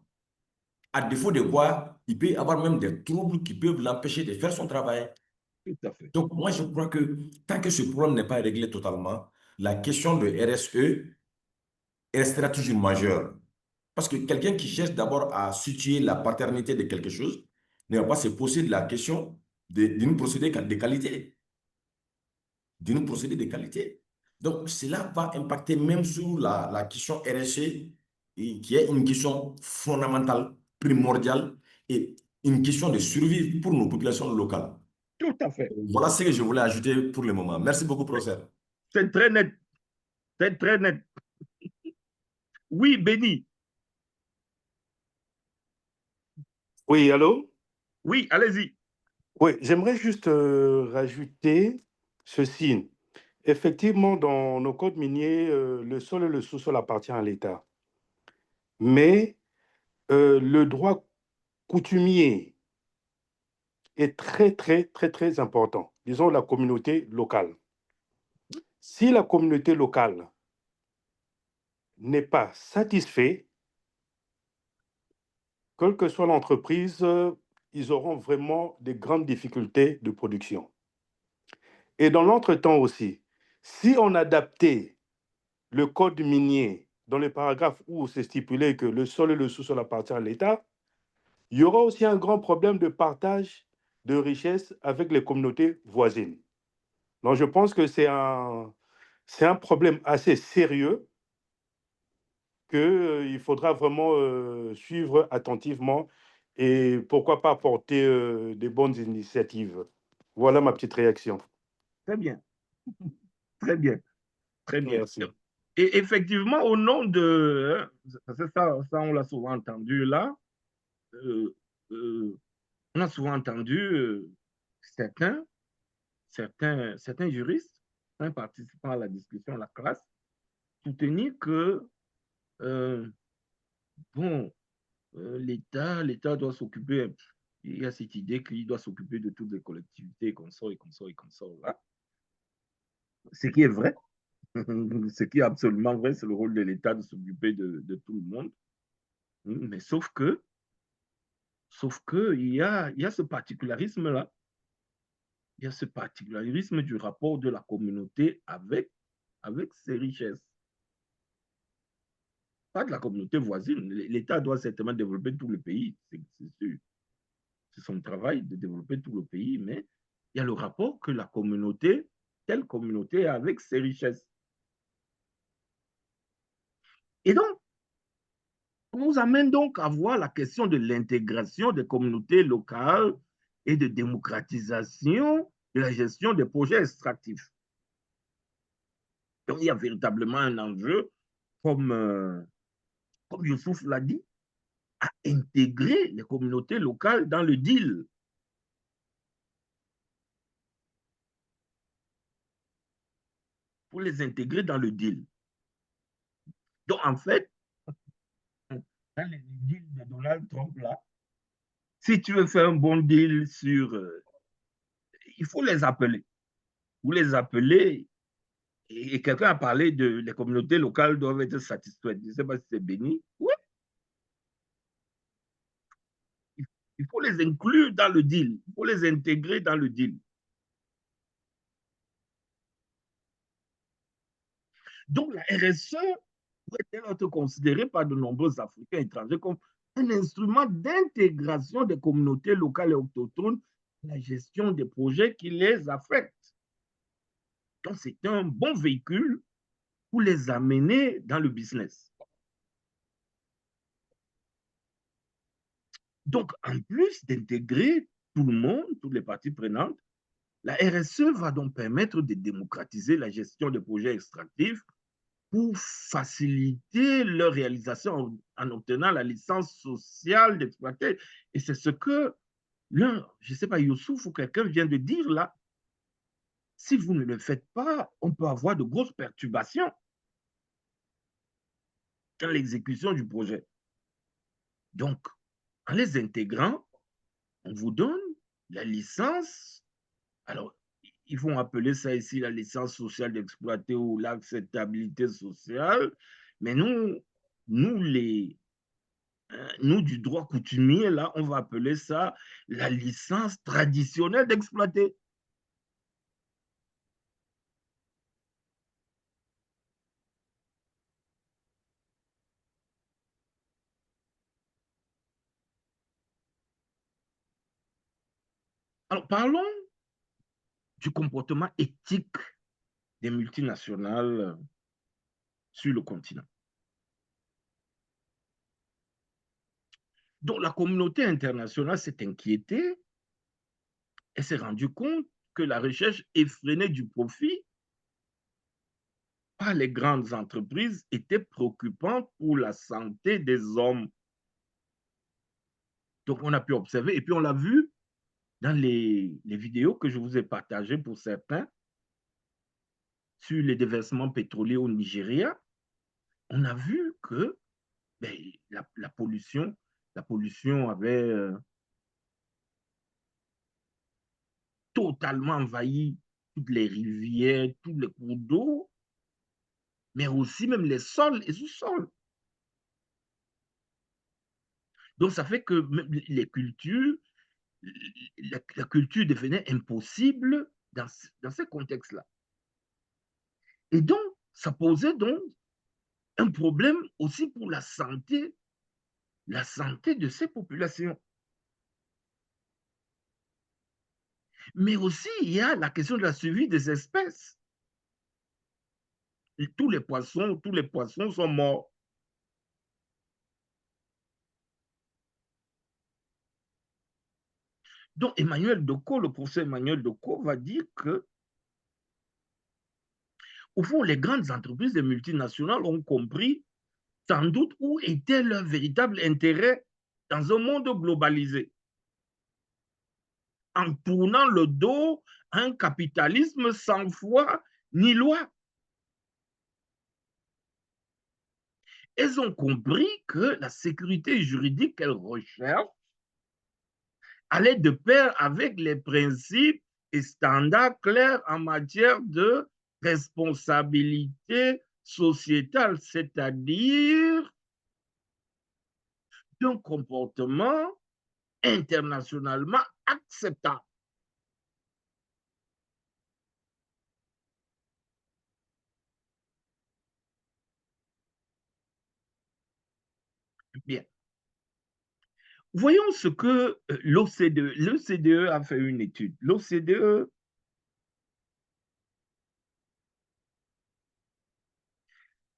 À défaut de quoi, il peut y avoir même des troubles qui peuvent l'empêcher de faire son travail. Tout à fait. Donc, moi, je crois que tant que ce problème n'est pas réglé totalement, la question de RSE restera toujours majeure. Parce que quelqu'un qui cherche d'abord à situer la paternité de quelque chose ne va pas se poser la question d'une procédé de qualité. D'une procédé de qualité. Donc, cela va impacter même sur la question RSE, qui est une question fondamentale, primordiale et une question de survie pour nos populations locales. Tout à fait. Voilà ce que je voulais ajouter pour le moment. Merci beaucoup, professeur. C'est très net. C'est très net. Oui, Béni. Oui, allô? Oui, allez-y. Oui, j'aimerais juste rajouter ceci. Effectivement, dans nos codes miniers, le sol et le sous-sol appartiennent à l'État. Mais le droit coutumier est très, très, très, très important. Disons la communauté locale. Si la communauté locale n'est pas satisfaite, quelle que soit l'entreprise, ils auront vraiment des grandes difficultés de production. Et dans l'entretemps aussi, si on adaptait le code minier dans les paragraphes où c'est stipulé que le sol et le sous-sol appartiennent à l'État, il y aura aussi un grand problème de partage de richesses avec les communautés voisines. Donc je pense que c'est un problème assez sérieux qu'il faudra vraiment suivre attentivement et pourquoi pas apporter des bonnes initiatives. Voilà ma petite réaction. Très bien. Très bien. Très bien. Merci. Et effectivement, au nom de... Parce que ça on l'a souvent entendu là. euh, euh, on a souvent entendu certains juristes, certains participants à la discussion, à la classe, soutenir que euh, bon, l'État doit s'occuper, il y a cette idée qu'il doit s'occuper de toutes les collectivités, consorts et consorts et consorts là. Ce qui est vrai, ce qui est absolument vrai, c'est le rôle de l'État de s'occuper de tout le monde. Mais sauf que il y a ce particularisme-là. Il y a ce particularisme du rapport de la communauté avec ses richesses. Pas de la communauté voisine. L'État doit certainement développer tout le pays. C'est son travail de développer tout le pays, mais il y a le rapport que la communauté, telle communauté, a avec ses richesses. Et donc, on nous amène donc à voir la question de l'intégration des communautés locales et de démocratisation de la gestion des projets extractifs. Donc, il y a véritablement un enjeu, comme Youssouf l'a dit, à intégrer les communautés locales dans le deal. Pour les intégrer dans le deal. Donc, en fait, dans les deals de Donald Trump, là, si tu veux faire un bon deal sur... il faut les appeler. Vous les appelez, et quelqu'un a parlé de les communautés locales doivent être satisfaites. Je ne sais pas si c'est béni. Oui, il faut les inclure dans le deal. Il faut les intégrer dans le deal. Donc, la RSE pourrait être considérée par de nombreux Africains étrangers comme un instrument d'intégration des communautés locales et autochtones dans la gestion des projets qui les affectent. Donc, c'est un bon véhicule pour les amener dans le business. Donc, en plus d'intégrer tout le monde, toutes les parties prenantes, la RSE va donc permettre de démocratiser la gestion des projets extractifs pour faciliter leur réalisation en obtenant la licence sociale d'exploiter. Et c'est ce que l'un, je ne sais pas, Youssouf ou quelqu'un vient de dire là. Si vous ne le faites pas, on peut avoir de grosses perturbations dans l'exécution du projet. Donc, en les intégrant, on vous donne la licence. Alors, ils vont appeler ça ici la licence sociale d'exploiter ou l'acceptabilité sociale. Mais nous, nous du droit coutumier, là, on va appeler ça la licence traditionnelle d'exploiter. Alors, parlons du comportement éthique des multinationales sur le continent. Donc, la communauté internationale s'est inquiétée et s'est rendue compte que la recherche effrénée du profit par les grandes entreprises était préoccupante pour la santé des hommes. Donc, on a pu observer, et puis on l'a vu dans les vidéos que je vous ai partagées pour certains sur les déversements pétroliers au Nigeria, on a vu que ben, la pollution avait totalement envahi toutes les rivières, tous les cours d'eau, mais aussi même les sols et sous-sols. Donc, ça fait que même les cultures, la culture devenait impossible dans ces contextes-là. Et donc, ça posait donc un problème aussi pour la santé de ces populations. Mais aussi, il y a la question de la survie des espèces. Et tous les poissons sont morts. Donc, le professeur Emmanuel Decaux va dire que, au fond, les grandes entreprises et multinationales ont compris sans doute où était leur véritable intérêt dans un monde globalisé, en tournant le dos à un capitalisme sans foi ni loi. Elles ont compris que la sécurité juridique qu'elles recherchent allait de pair avec les principes et standards clairs en matière de responsabilité sociétale, c'est-à-dire d'un comportement internationalement acceptable. Bien. Voyons ce que l'OCDE a fait une étude. L'OCDE,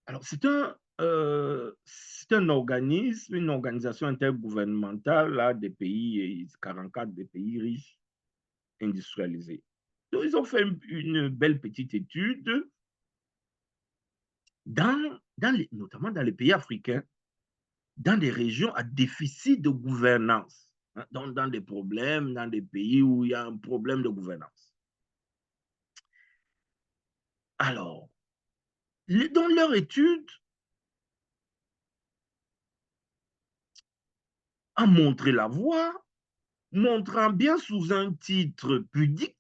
alors c'est un organisme, une organisation intergouvernementale là, des pays, 44 des pays riches, industrialisés. Donc, ils ont fait une belle petite étude notamment dans les pays africains, dans des régions à déficit de gouvernance, hein, dans des problèmes, dans des pays où il y a un problème de gouvernance. Alors, dans leur étude, a montré la voie, montrant bien sous un titre pudique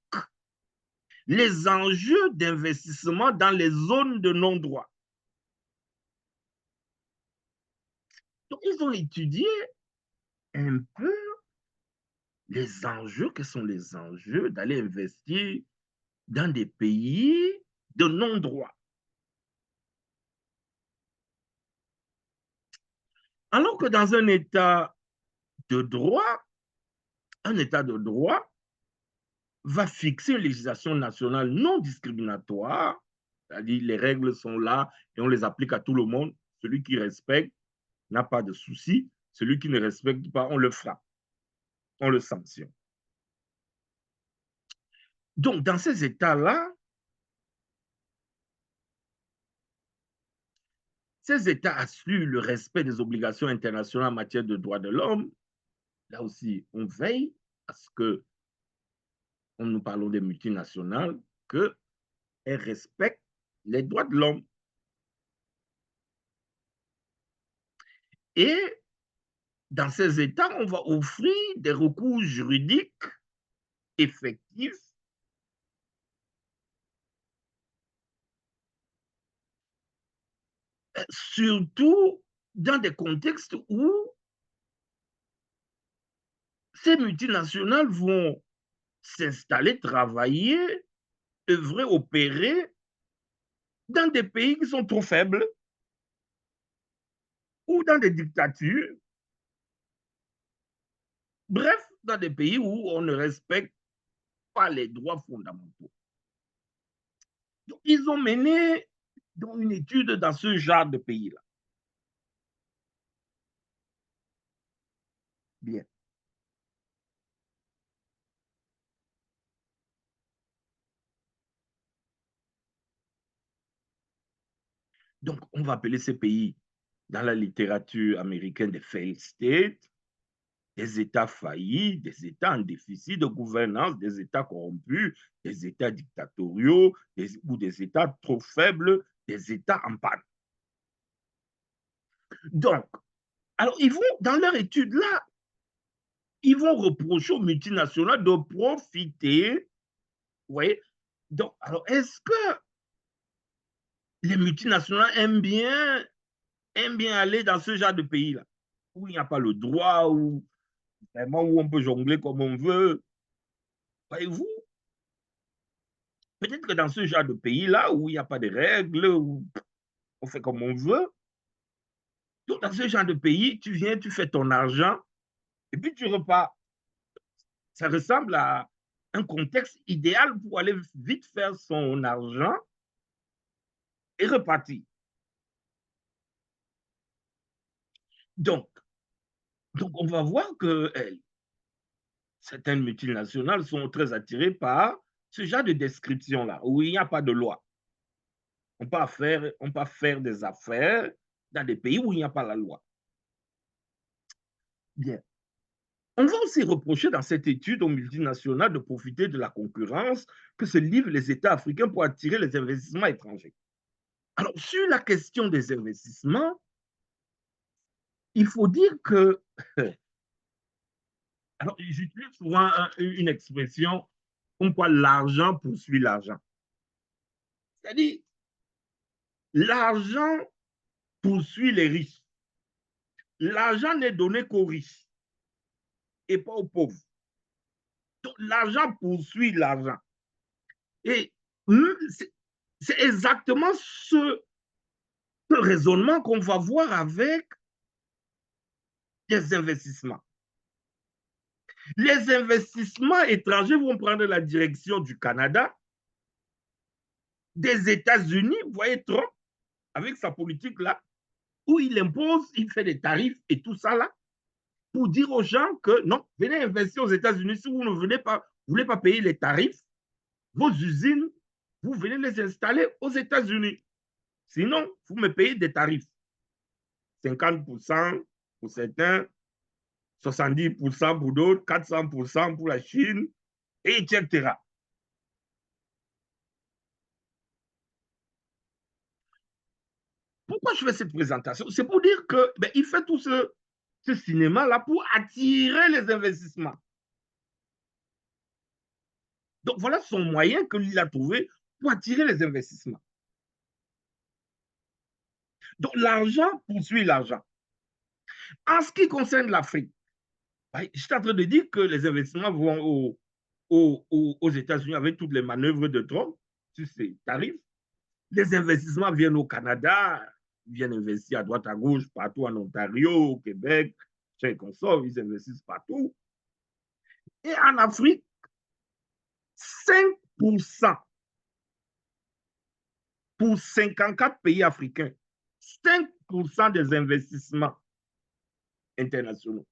les enjeux d'investissement dans les zones de non-droit. Donc, ils ont étudié un peu les enjeux, quels sont les enjeux d'aller investir dans des pays de non-droit. Alors que dans un état de droit, un état de droit va fixer une législation nationale non discriminatoire, c'est-à-dire les règles sont là et on les applique à tout le monde. Celui qui respecte n'a pas de souci. Celui qui ne respecte pas, on le frappe, on le sanctionne. Donc, dans ces états-là, ces États assurent le respect des obligations internationales en matière de droits de l'homme. Là aussi, on veille à ce que, comme nous parlons des multinationales, qu'elles respectent les droits de l'homme. Et dans ces États, on va offrir des recours juridiques effectifs surtout dans des contextes où ces multinationales vont s'installer, travailler, œuvrer, opérer dans des pays qui sont trop faibles ou dans des dictatures. Bref, dans des pays où on ne respecte pas les droits fondamentaux. Donc, ils ont mené une étude dans ce genre de pays-là. Bien. Donc, on va appeler ces pays dans la littérature américaine des failed states, des États faillis, des États en déficit de gouvernance, des États corrompus, des États dictatoriaux ou des États trop faibles, des États en panne. Donc, alors, ils vont, dans leur étude-là, ils vont reprocher aux multinationales de profiter. Vous voyez? Donc, alors, est-ce que les multinationales aiment bien aller dans ce genre de pays-là, où il n'y a pas le droit, où vraiment où on peut jongler comme on veut? Voyez-vous? Peut-être que dans ce genre de pays-là, où il n'y a pas de règles, où on fait comme on veut, donc dans ce genre de pays, tu viens, tu fais ton argent, et puis tu repars. Ça ressemble à un contexte idéal pour aller vite faire son argent et repartir. Donc on va voir que certaines multinationales sont très attirées par ce genre de description-là, où il n'y a pas de loi. On peut faire des affaires dans des pays où il n'y a pas la loi. Bien. On va aussi reprocher dans cette étude aux multinationales de profiter de la concurrence que se livrent les États africains pour attirer les investissements étrangers. Alors, sur la question des investissements, il faut dire que, alors j'utilise souvent une expression comme quoi l'argent poursuit l'argent. C'est-à-dire, l'argent poursuit les riches. L'argent n'est donné qu'aux riches et pas aux pauvres. Donc, l'argent poursuit l'argent. Et c'est exactement ce raisonnement qu'on va voir avec les investissements. Les investissements étrangers vont prendre la direction du Canada, des États-Unis. Vous voyez Trump, avec sa politique-là, où il impose, il fait des tarifs et tout ça là, pour dire aux gens que non, venez investir aux États-Unis. Si vous ne voulez pas payer les tarifs, vos usines, vous venez les installer aux États-Unis. Sinon, vous me payez des tarifs. 50% pour certains, 70% pour d'autres, 400% pour la Chine, etc. Pourquoi je fais cette présentation? C'est pour dire que il fait tout ce cinéma-là pour attirer les investissements. Donc, voilà son moyen que lui a trouvé pour attirer les investissements. Donc, l'argent poursuit l'argent. En ce qui concerne l'Afrique, je suis en train de dire que les investissements vont aux États-Unis avec toutes les manœuvres de Trump sur ces tarifs. Les investissements viennent au Canada, ils viennent investir à droite, à gauche, partout en Ontario, au Québec, chez consorts, ils investissent partout. Et en Afrique, 5% pour 54 pays africains, 5% des investissements internationaux.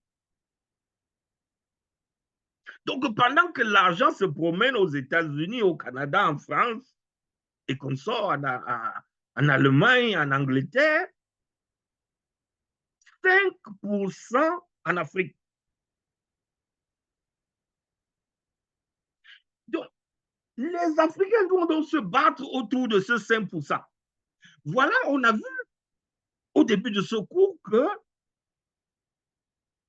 Donc, pendant que l'argent se promène aux États-Unis, au Canada, en France, et qu'on sort en Allemagne, en Angleterre, 5% en Afrique. Donc, les Africains vont donc se battre autour de ce 5%. Voilà, on a vu au début de ce cours que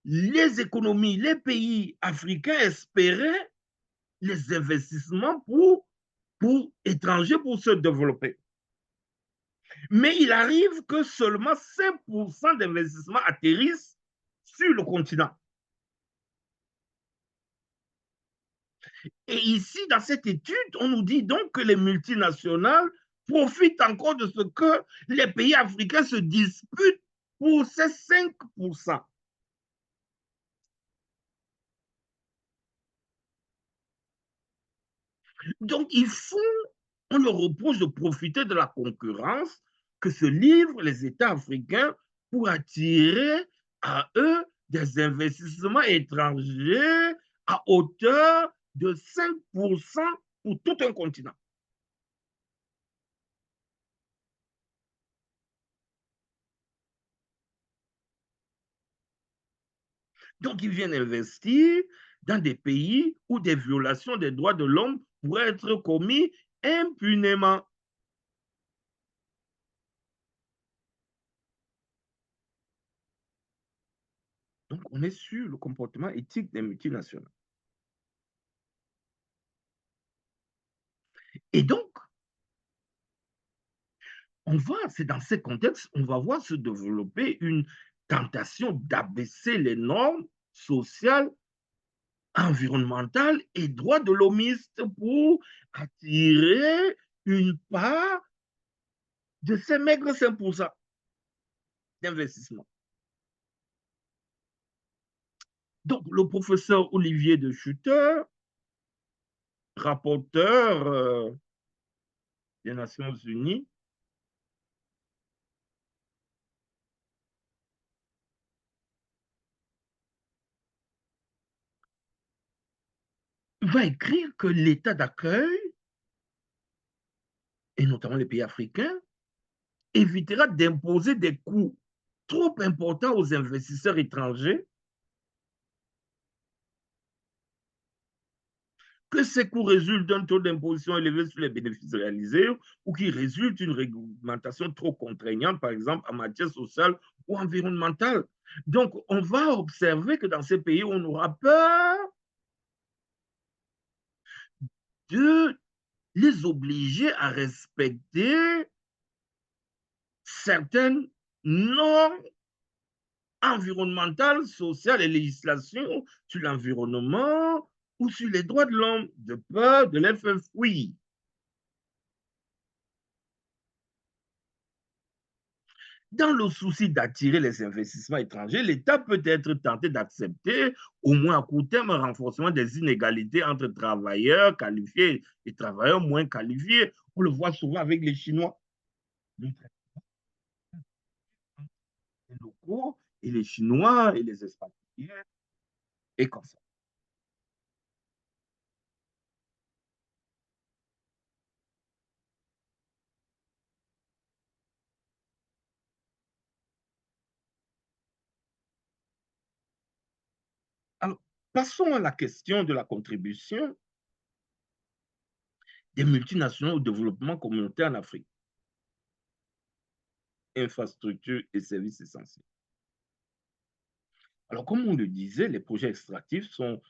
les économies, les pays africains espéraient les investissements pour étrangers pour se développer. Mais il arrive que seulement 5% d'investissements atterrissent sur le continent. Et ici, dans cette étude, on nous dit donc que les multinationales profitent encore de ce que les pays africains se disputent pour ces 5%. Donc, on leur reproche de profiter de la concurrence que se livrent les États africains pour attirer à eux des investissements étrangers à hauteur de 5% pour tout un continent. Donc, ils viennent investir dans des pays où des violations des droits de l'homme pourraient être commises impunément. Donc, on est sur le comportement éthique des multinationales. Et donc, c'est dans ces contextes, on va voir se développer une tentation d'abaisser les normes sociales, environnementales et droits de l'homiste pour attirer une part de ces maigres 5% d'investissement. Donc, le professeur Olivier de Schutter, rapporteur des Nations Unies, va écrire que l'état d'accueil, et notamment les pays africains, évitera d'imposer des coûts trop importants aux investisseurs étrangers, que ces coûts résultent d'un taux d'imposition élevé sur les bénéfices réalisés ou qui résultent d'une réglementation trop contraignante, par exemple en matière sociale ou environnementale. Donc, on va observer que dans ces pays, on aura peur de les obliger à respecter certaines normes environnementales, sociales et législations sur l'environnement ou sur les droits de l'homme, de peur de les faire fuir. Dans le souci d'attirer les investissements étrangers, l'État peut être tenté d'accepter, au moins à court terme, un renforcement des inégalités entre travailleurs qualifiés et travailleurs moins qualifiés. On le voit souvent avec les Chinois. Les locaux et les Chinois et les expatriés et comme ça. Alors, passons à la question de la contribution des multinationales au développement communautaire en Afrique. Infrastructures et services essentiels. Alors, comme on le disait, les projets extractifs sont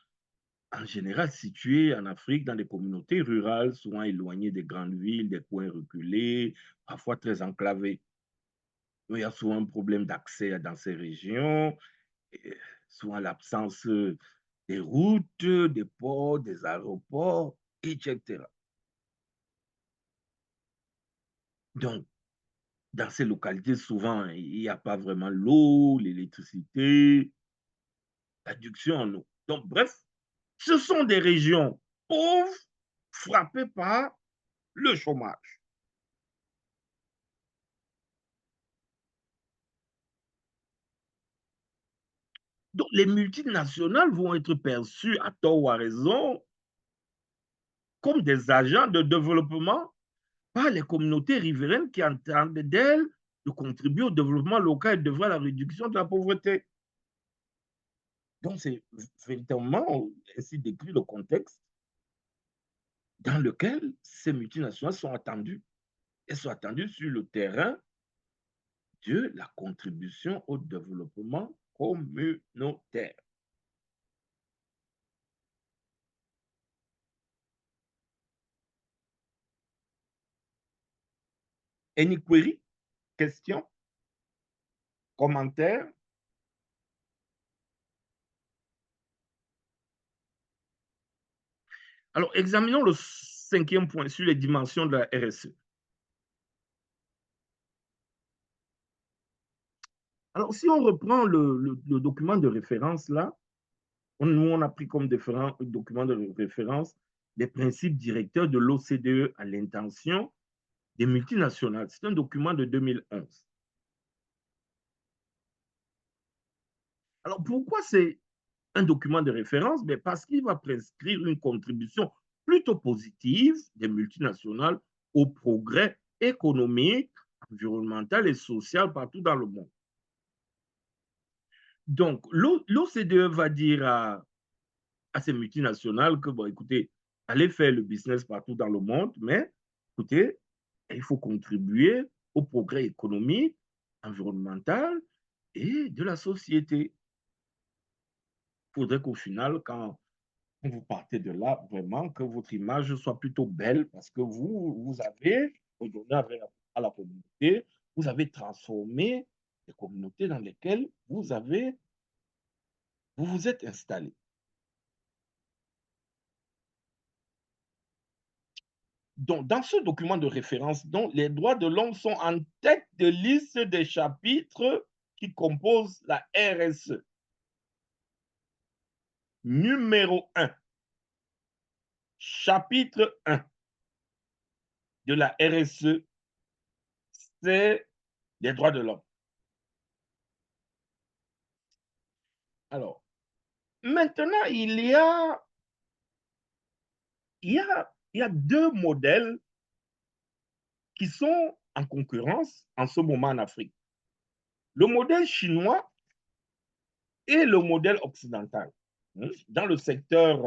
en général situés en Afrique dans des communautés rurales, souvent éloignées des grandes villes, des coins reculés, parfois très enclavés. Il y a souvent un problème d'accès dans ces régions, souvent l'absence des routes, des ports, des aéroports, etc. Donc, dans ces localités, souvent, il n'y a pas vraiment l'eau, l'électricité, l'adduction en eau. Donc, bref, ce sont des régions pauvres, frappées par le chômage. Donc, les multinationales vont être perçues, à tort ou à raison, comme des agents de développement par les communautés riveraines qui entendent d'elles de contribuer au développement local et d'œuvrer à la réduction de la pauvreté. Donc, c'est véritablement ainsi décrit le contexte dans lequel ces multinationales sont attendues. Elles sont attendues sur le terrain de la contribution au développement communautaire. Any query? Question? Commentaire? Alors, examinons le 5e point sur les dimensions de la RSE. Alors, si on reprend le document de référence là, nous, on a pris comme document de référence les principes directeurs de l'OCDE à l'intention des multinationales. C'est un document de 2011. Alors, pourquoi c'est un document de référence? Mais parce qu'il va prescrire une contribution plutôt positive des multinationales au progrès économique, environnemental et social partout dans le monde. Donc, l'OCDE va dire à ces multinationales que, bon, écoutez, allez faire le business partout dans le monde, mais écoutez, il faut contribuer au progrès économique, environnemental et de la société. Il faudrait qu'au final, quand vous partez de là, vraiment, que votre image soit plutôt belle parce que vous avez redonné à la communauté, vous avez transformé les communautés dans lesquelles vous vous êtes installé. Donc, dans ce document de référence, donc, les droits de l'homme sont en tête de liste des chapitres qui composent la RSE. Numéro 1. Chapitre 1 de la RSE, c'est les droits de l'homme. Alors, maintenant, il y a deux modèles qui sont en concurrence en ce moment en Afrique. Le modèle chinois et le modèle occidental. Dans le secteur,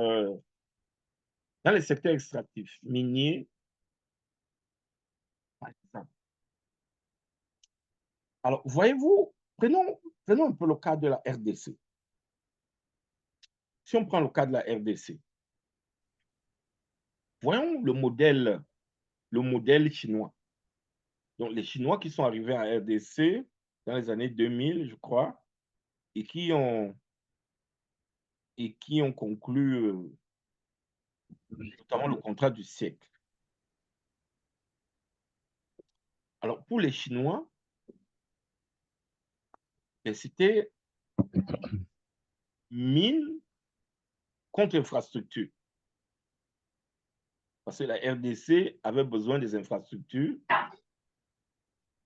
dans les secteurs extractifs, miniers, par exemple. Alors, voyez-vous, prenons un peu le cas de la RDC. Si on prend le cas de la RDC, voyons le modèle chinois. Donc, les Chinois qui sont arrivés en RDC dans les années 2000, je crois, et qui ont conclu notamment le contrat du siècle. Alors, pour les Chinois, c'était mine contre infrastructure. Parce que la RDC avait besoin des infrastructures,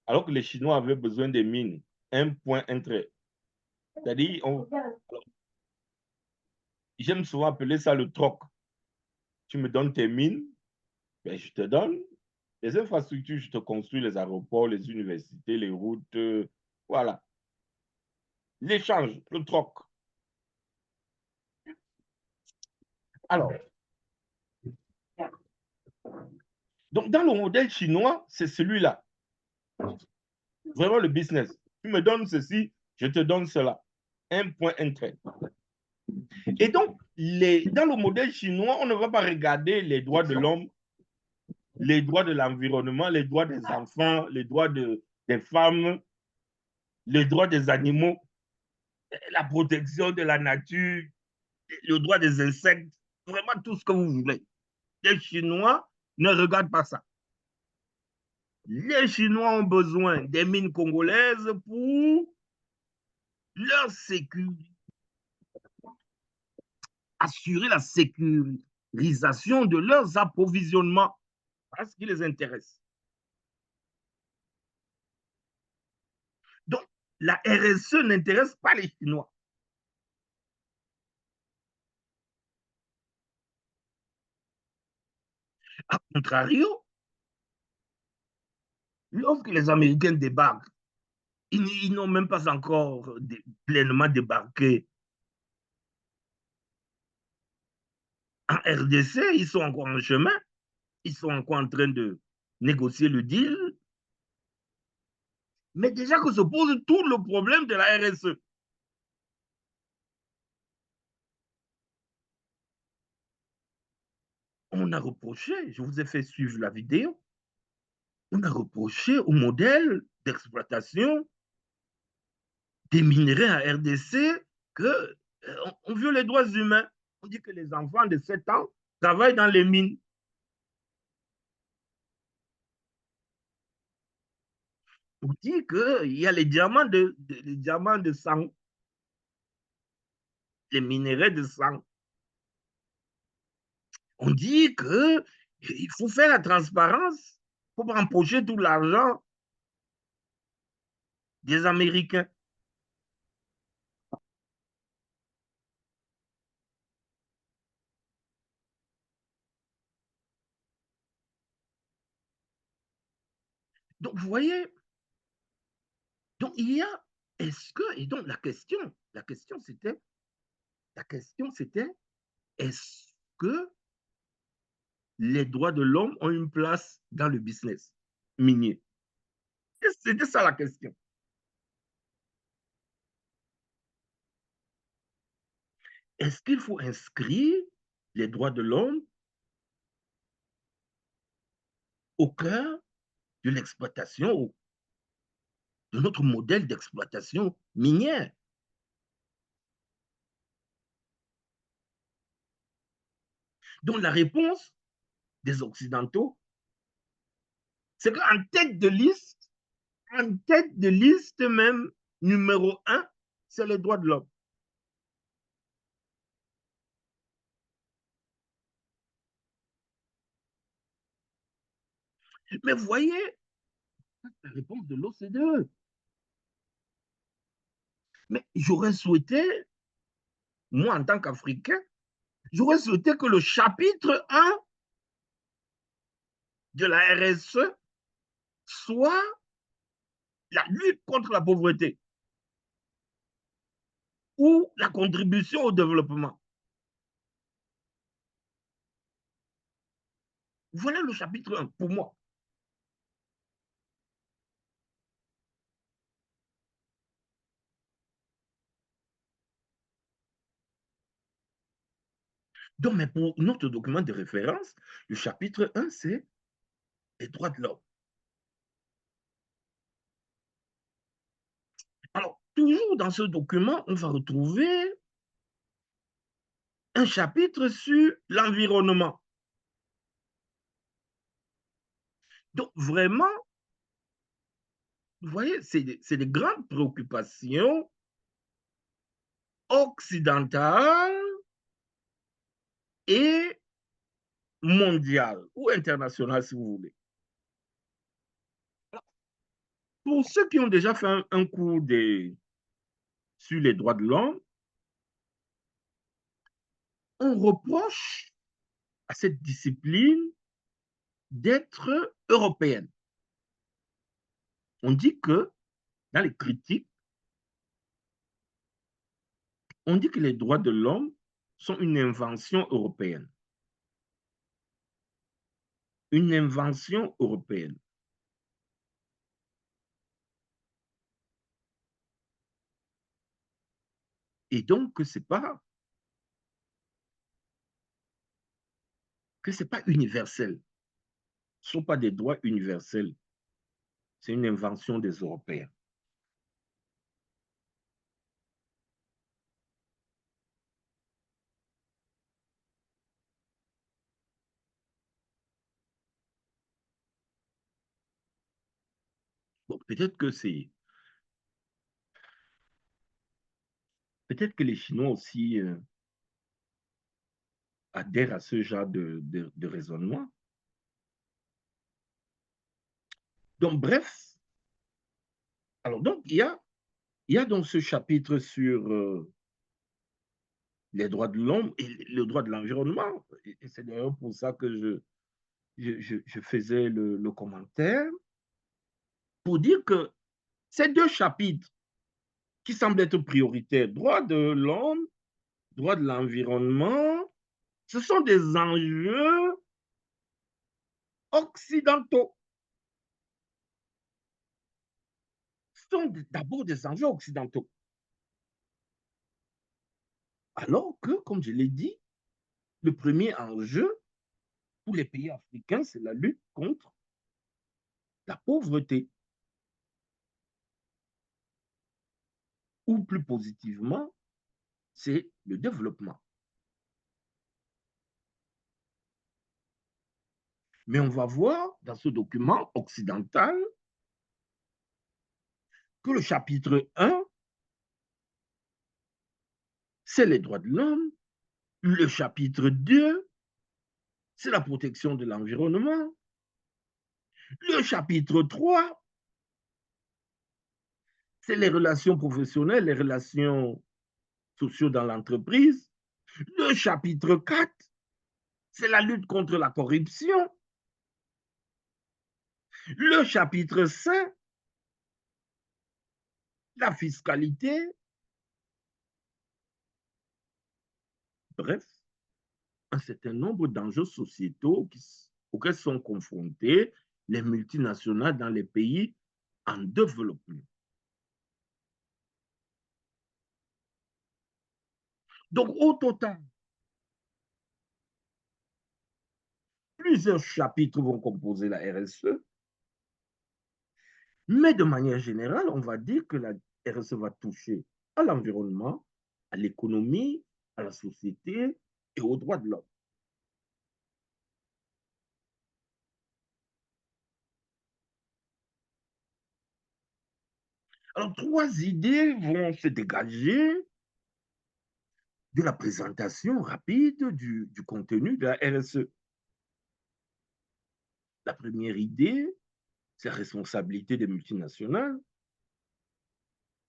alors que les Chinois avaient besoin des mines. Un point, un trait. C'est-à-dire, j'aime souvent appeler ça le troc. Tu me donnes tes mines, ben, je te donne les infrastructures, je te construis les aéroports, les universités, les routes, voilà. L'échange, le troc. Alors, donc dans le modèle chinois, c'est celui-là. Vraiment le business. Tu me donnes ceci, je te donne cela. Un point, un trait. Et donc, dans le modèle chinois, on ne va pas regarder les droits de l'homme, les droits de l'environnement, les droits des enfants, les droits des femmes, les droits des animaux, la protection de la nature, le droit des insectes, vraiment tout ce que vous voulez. Les Chinois ne regardent pas ça. Les Chinois ont besoin des mines congolaises pour leur sécurité, assurer la sécurisation de leurs approvisionnements. Voilà ce qui les intéresse. Donc, la RSE n'intéresse pas les Chinois. A contrario, lorsque les Américains débarquent, ils n'ont même pas encore pleinement débarqué en RDC, ils sont encore en chemin, ils sont encore en train de négocier le deal. Mais déjà que se pose tout le problème de la RSE. On a reproché, je vous ai fait suivre la vidéo, on a reproché au modèle d'exploitation des minerais en RDC qu'on viole les droits humains. On dit que les enfants de 7 ans travaillent dans les mines. On dit qu'il y a les diamants de sang, les minerais de sang. On dit qu'il faut faire la transparence pour empocher tout l'argent des Américains. Donc, vous voyez, donc il y a, est-ce que, et donc la question c'était, est-ce que les droits de l'homme ont une place dans le business minier? C'était ça la question. Est-ce qu'il faut inscrire les droits de l'homme au cœur de l'exploitation, de notre modèle d'exploitation minière? Donc la réponse des Occidentaux, c'est qu'en tête de liste même, numéro 1, c'est les droits de l'homme. Mais vous voyez, la réponse de l'OCDE. Mais j'aurais souhaité, moi en tant qu'Africain, j'aurais souhaité que le chapitre 1 de la RSE soit la lutte contre la pauvreté ou la contribution au développement. Voilà le chapitre 1 pour moi. Donc, mais pour notre document de référence, le chapitre 1, c'est les droits de l'homme. Alors, toujours dans ce document, on va retrouver un chapitre sur l'environnement. Donc, vraiment, vous voyez, c'est des grandes préoccupations occidentales et mondiales, ou internationales, si vous voulez. Pour ceux qui ont déjà fait un cours sur les droits de l'homme, on reproche à cette discipline d'être européenne. On dit que, dans les critiques, on dit que les droits de l'homme sont une invention européenne. Une invention européenne. Et donc, que ce n'est pas universel. Ce ne sont pas des droits universels. C'est une invention des Européens. Bon, peut-être que les Chinois aussi adhèrent à ce genre de raisonnement. Donc, bref, alors donc, il y a donc ce chapitre sur les droits de l'homme et le droit de l'environnement. Et c'est d'ailleurs pour ça que je faisais le commentaire, pour dire que ces deux chapitres qui semblent être prioritaires, droit de l'homme, droit de l'environnement, ce sont des enjeux occidentaux. Ce sont d'abord des enjeux occidentaux. Alors que, comme je l'ai dit, le premier enjeu pour les pays africains, c'est la lutte contre la pauvreté. Ou plus positivement, c'est le développement. Mais on va voir dans ce document occidental que le chapitre 1, c'est les droits de l'homme. Le chapitre 2, c'est la protection de l'environnement. Le chapitre 3, c'est les relations professionnelles, les relations sociales dans l'entreprise. Le chapitre 4, c'est la lutte contre la corruption. Le chapitre 5, la fiscalité, bref, un certain nombre d'enjeux sociétaux auxquels sont confrontés les multinationales dans les pays en développement. Donc, au total, plusieurs chapitres vont composer la RSE, mais de manière générale, on va dire que la RSE va toucher à l'environnement, à l'économie, à la société et aux droits de l'homme. Alors, trois idées vont se dégager de la présentation rapide du contenu de la RSE. La première idée, c'est la responsabilité des multinationales.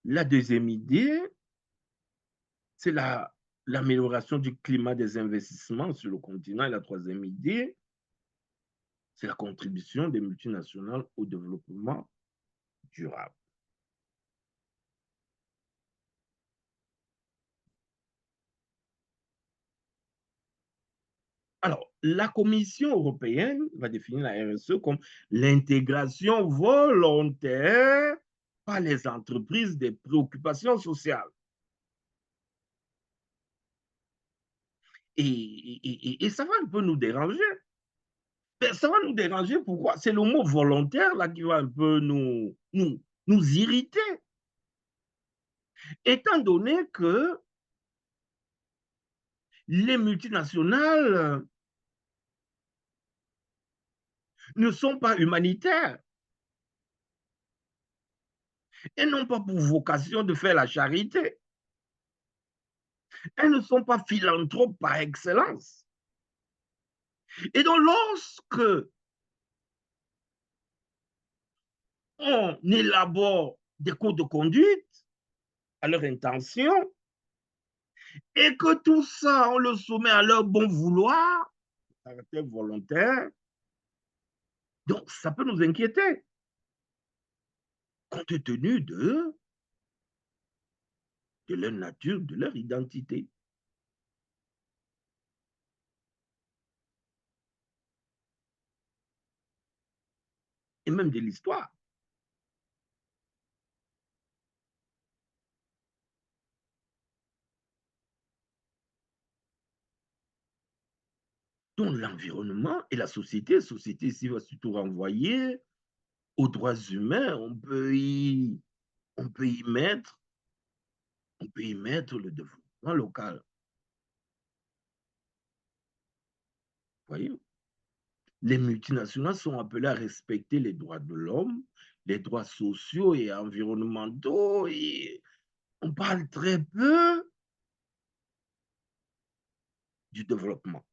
La deuxième idée, c'est l'amélioration du climat des investissements sur le continent. Et la troisième idée, c'est la contribution des multinationales au développement durable. Alors, la Commission européenne va définir la RSE comme l'intégration volontaire par les entreprises des préoccupations sociales. Et ça va un peu nous déranger. Mais ça va nous déranger, pourquoi? C'est le mot volontaire là qui va un peu nous irriter. Étant donné que les multinationales ne sont pas humanitaires. Elles n'ont pas pour vocation de faire la charité. Elles ne sont pas philanthropes par excellence. Et donc, lorsque on élabore des codes de conduite à leur intention et que tout ça, on le soumet à leur bon vouloir, caractère volontaire, donc ça peut nous inquiéter, compte tenu de leur nature, de leur identité. Et même de l'histoire. Donc l'environnement et la société ici va surtout renvoyer aux droits humains. On peut y mettre le développement local. Voyez, les multinationales sont appelées à respecter les droits de l'homme, les droits sociaux et environnementaux, et on parle très peu du développement.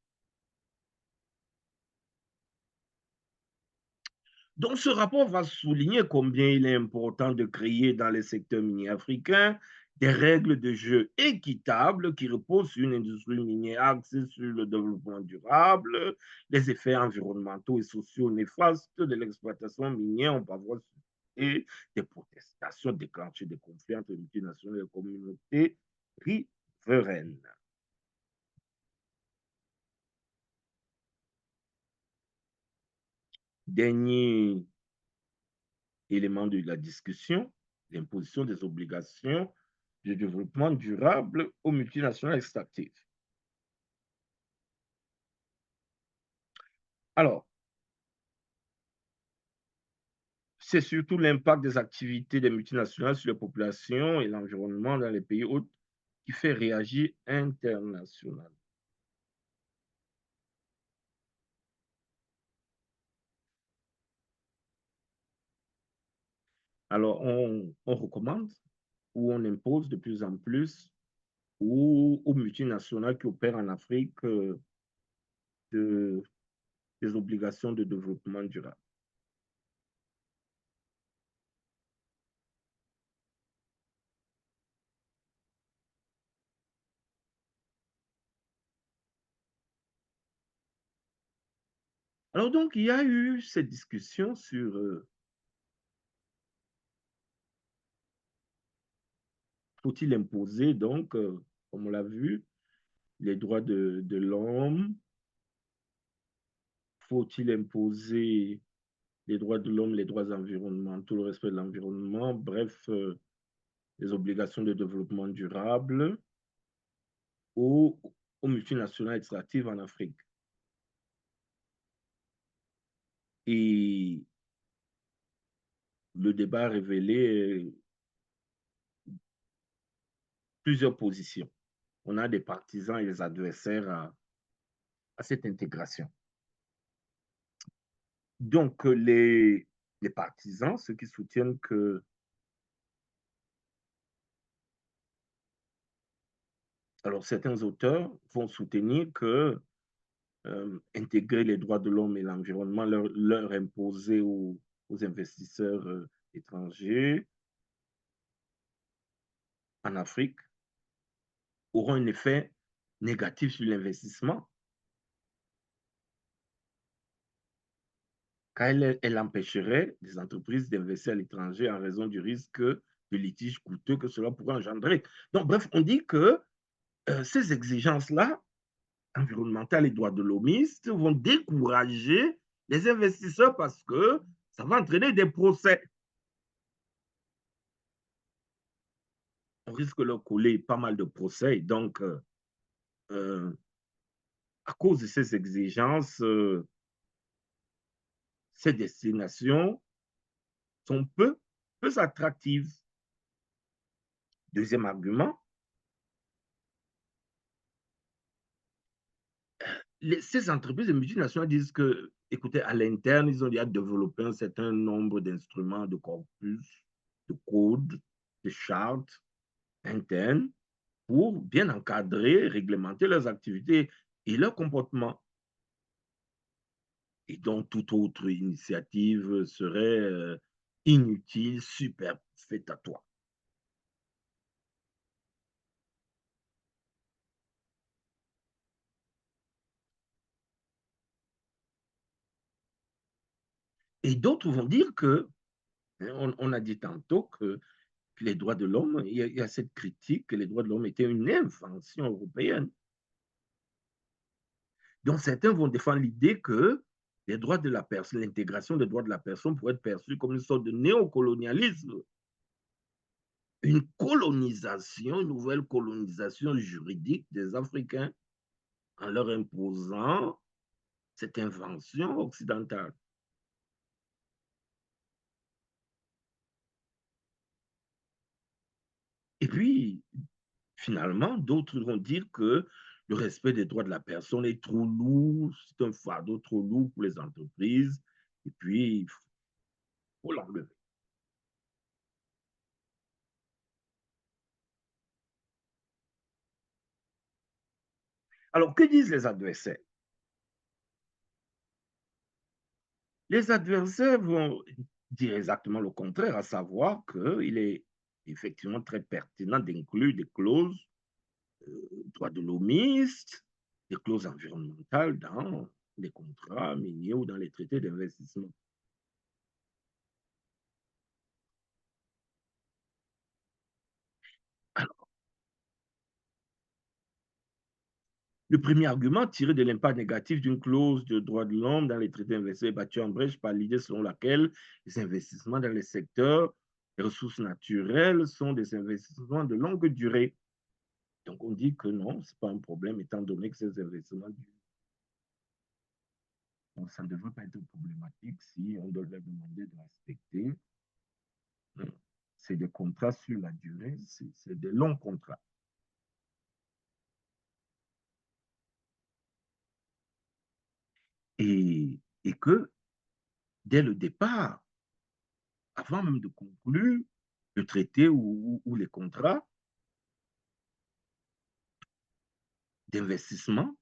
Donc, ce rapport va souligner combien il est important de créer dans les secteurs miniers africains des règles de jeu équitables qui reposent sur une industrie minière axée sur le développement durable. Les effets environnementaux et sociaux néfastes de l'exploitation minière ont parfois suscité des protestations, déclenché des conflits entre les multinationales et les communautés riveraines. Dernier élément de la discussion, l'imposition des obligations de développement durable aux multinationales extractives. Alors, c'est surtout l'impact des activités des multinationales sur les populations et l'environnement dans les pays hôtes qui fait réagir internationalement. Alors, on recommande ou on impose de plus en plus aux multinationales qui opèrent en Afrique des obligations de développement durable. Alors donc, il y a eu cette discussion sur faut-il imposer, donc, comme on l'a vu, les droits de l'homme, faut-il imposer les droits de l'homme, les droits environnementaux, le respect de l'environnement, bref, les obligations de développement durable aux, aux multinationales extractives en Afrique. Et le débat a révélé plusieurs positions. On a des partisans et des adversaires à cette intégration. Donc, les partisans, ceux qui soutiennent que alors, certains auteurs vont soutenir que intégrer les droits de l'homme et l'environnement, leur imposer aux investisseurs étrangers en Afrique, auront un effet négatif sur l'investissement, car elle empêcherait les entreprises d'investir à l'étranger en raison du risque de litiges coûteux que cela pourrait engendrer. Donc, bref, on dit que ces exigences-là, environnementales et droits de l'homiste, vont décourager les investisseurs parce que ça va entraîner des procès. On risque de leur coller pas mal de procès. Donc, à cause de ces exigences, ces destinations sont peu attractives. Deuxième argument, ces entreprises multinationales disent que, écoutez, à l'interne, ils ont déjà développé un certain nombre d'instruments, de corpus, de codes, de chartes internes pour bien encadrer, réglementer leurs activités et leurs comportements. Et donc, toute autre initiative serait inutile, superfétatoire. Et d'autres vont dire que, on a dit tantôt que les droits de l'homme, il y a cette critique que les droits de l'homme étaient une invention européenne. Donc, certains vont défendre l'idée que les droits de la personne, l'intégration des droits de la personne pourrait être perçue comme une sorte de néocolonialisme, une colonisation, une nouvelle colonisation juridique des Africains en leur imposant cette invention occidentale. Et puis, finalement, d'autres vont dire que le respect des droits de la personne est trop lourd, c'est un fardeau trop lourd pour les entreprises, et puis il faut l'enlever. Alors, que disent les adversaires? Les adversaires vont dire exactement le contraire, à savoir qu'il est effectivement très pertinent d'inclure des clauses droits de l'homiste, des clauses environnementales dans les contrats miniers ou dans les traités d'investissement. Alors, le premier argument tiré de l'impact négatif d'une clause de droits de l'homme dans les traités d'investissement est battu en brèche par l'idée selon laquelle les investissements dans les secteurs des ressources naturelles sont des investissements de longue durée. Donc, on dit que non, ce n'est pas un problème, étant donné que ces investissements durent. Donc, ça ne devrait pas être problématique si on doit leur demander de respecter. C'est des contrats sur la durée, c'est des longs contrats. Et que, dès le départ, avant même de conclure le traité ou les contrats d'investissement,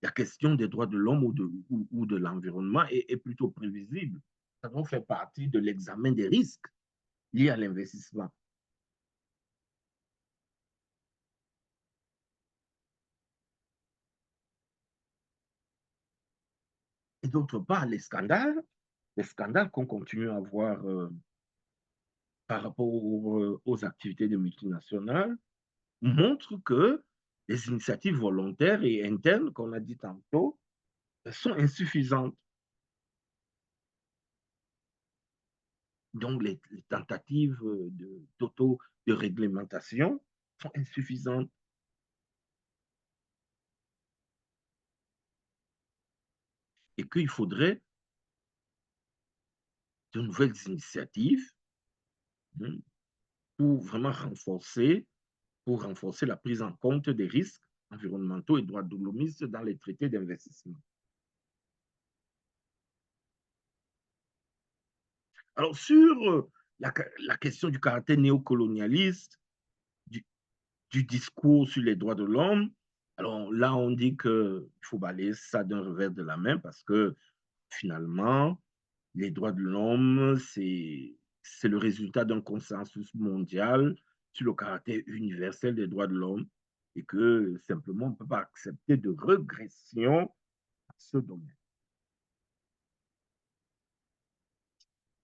la question des droits de l'homme ou de l'environnement est plutôt prévisible. Ça doit faire partie de l'examen des risques liés à l'investissement. Et d'autre part, les scandales qu'on continue à voir par rapport aux activités des multinationales montrent que les initiatives volontaires et internes, qu'on a dit tantôt, sont insuffisantes. Donc, les tentatives de réglementation sont insuffisantes. Et qu'il faudrait de nouvelles initiatives hein, pour vraiment renforcer la prise en compte des risques environnementaux et droits de l'homme dans les traités d'investissement. Alors, sur la question du caractère néocolonialiste, du discours sur les droits de l'homme, alors là, on dit qu'il faut balayer ça d'un revers de la main parce que finalement, les droits de l'homme, c'est le résultat d'un consensus mondial sur le caractère universel des droits de l'homme et que simplement, on ne peut pas accepter de régression à ce domaine.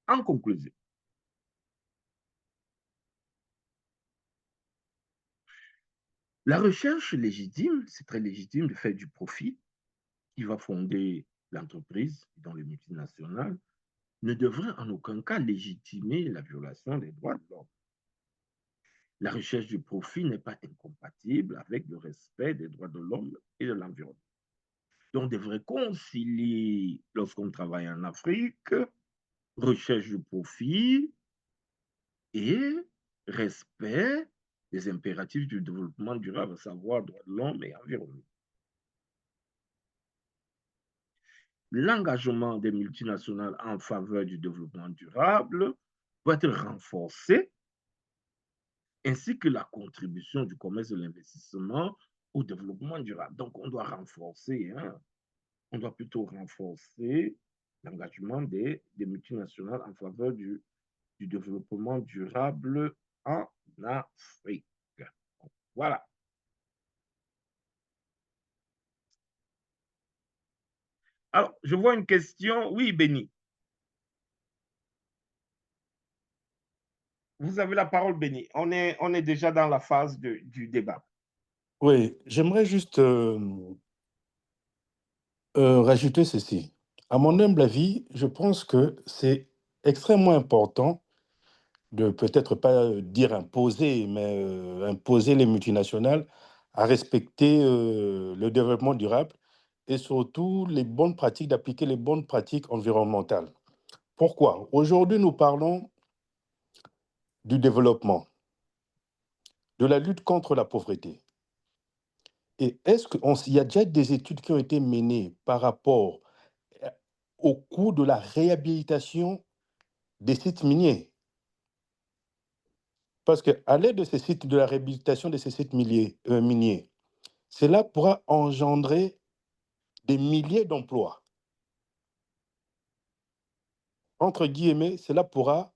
En conclusion, la recherche légitime, c'est très légitime de faire du profit qui va fonder l'entreprise dans les multinationales, ne devrait en aucun cas légitimer la violation des droits de l'homme. La recherche du profit n'est pas incompatible avec le respect des droits de l'homme et de l'environnement. Donc, on devrait concilier, lorsqu'on travaille en Afrique, recherche du profit et respect des impératifs du développement durable, à savoir droits de l'homme et environnement. L'engagement des multinationales en faveur du développement durable doit être renforcé, ainsi que la contribution du commerce et de l'investissement au développement durable. Donc, on doit renforcer, on doit plutôt renforcer l'engagement des multinationales en faveur du développement durable en Afrique. Voilà. Alors, je vois une question. Oui, Béni. Vous avez la parole, Béni. On est déjà dans la phase du débat. Oui, j'aimerais juste rajouter ceci. À mon humble avis, je pense que c'est extrêmement important de peut-être pas dire imposer, mais imposer les multinationales à respecter le développement durable et surtout les bonnes pratiques, d'appliquer les bonnes pratiques environnementales. Pourquoi? Aujourd'hui, nous parlons du développement, de la lutte contre la pauvreté. Et est-ce qu'il y a déjà des études qui ont été menées par rapport au coût de la réhabilitation des sites miniers? Parce qu'à l'aide de ces sites, de la réhabilitation de ces sites miniers, cela pourra engendrer des milliers d'emplois. Entre guillemets, cela pourra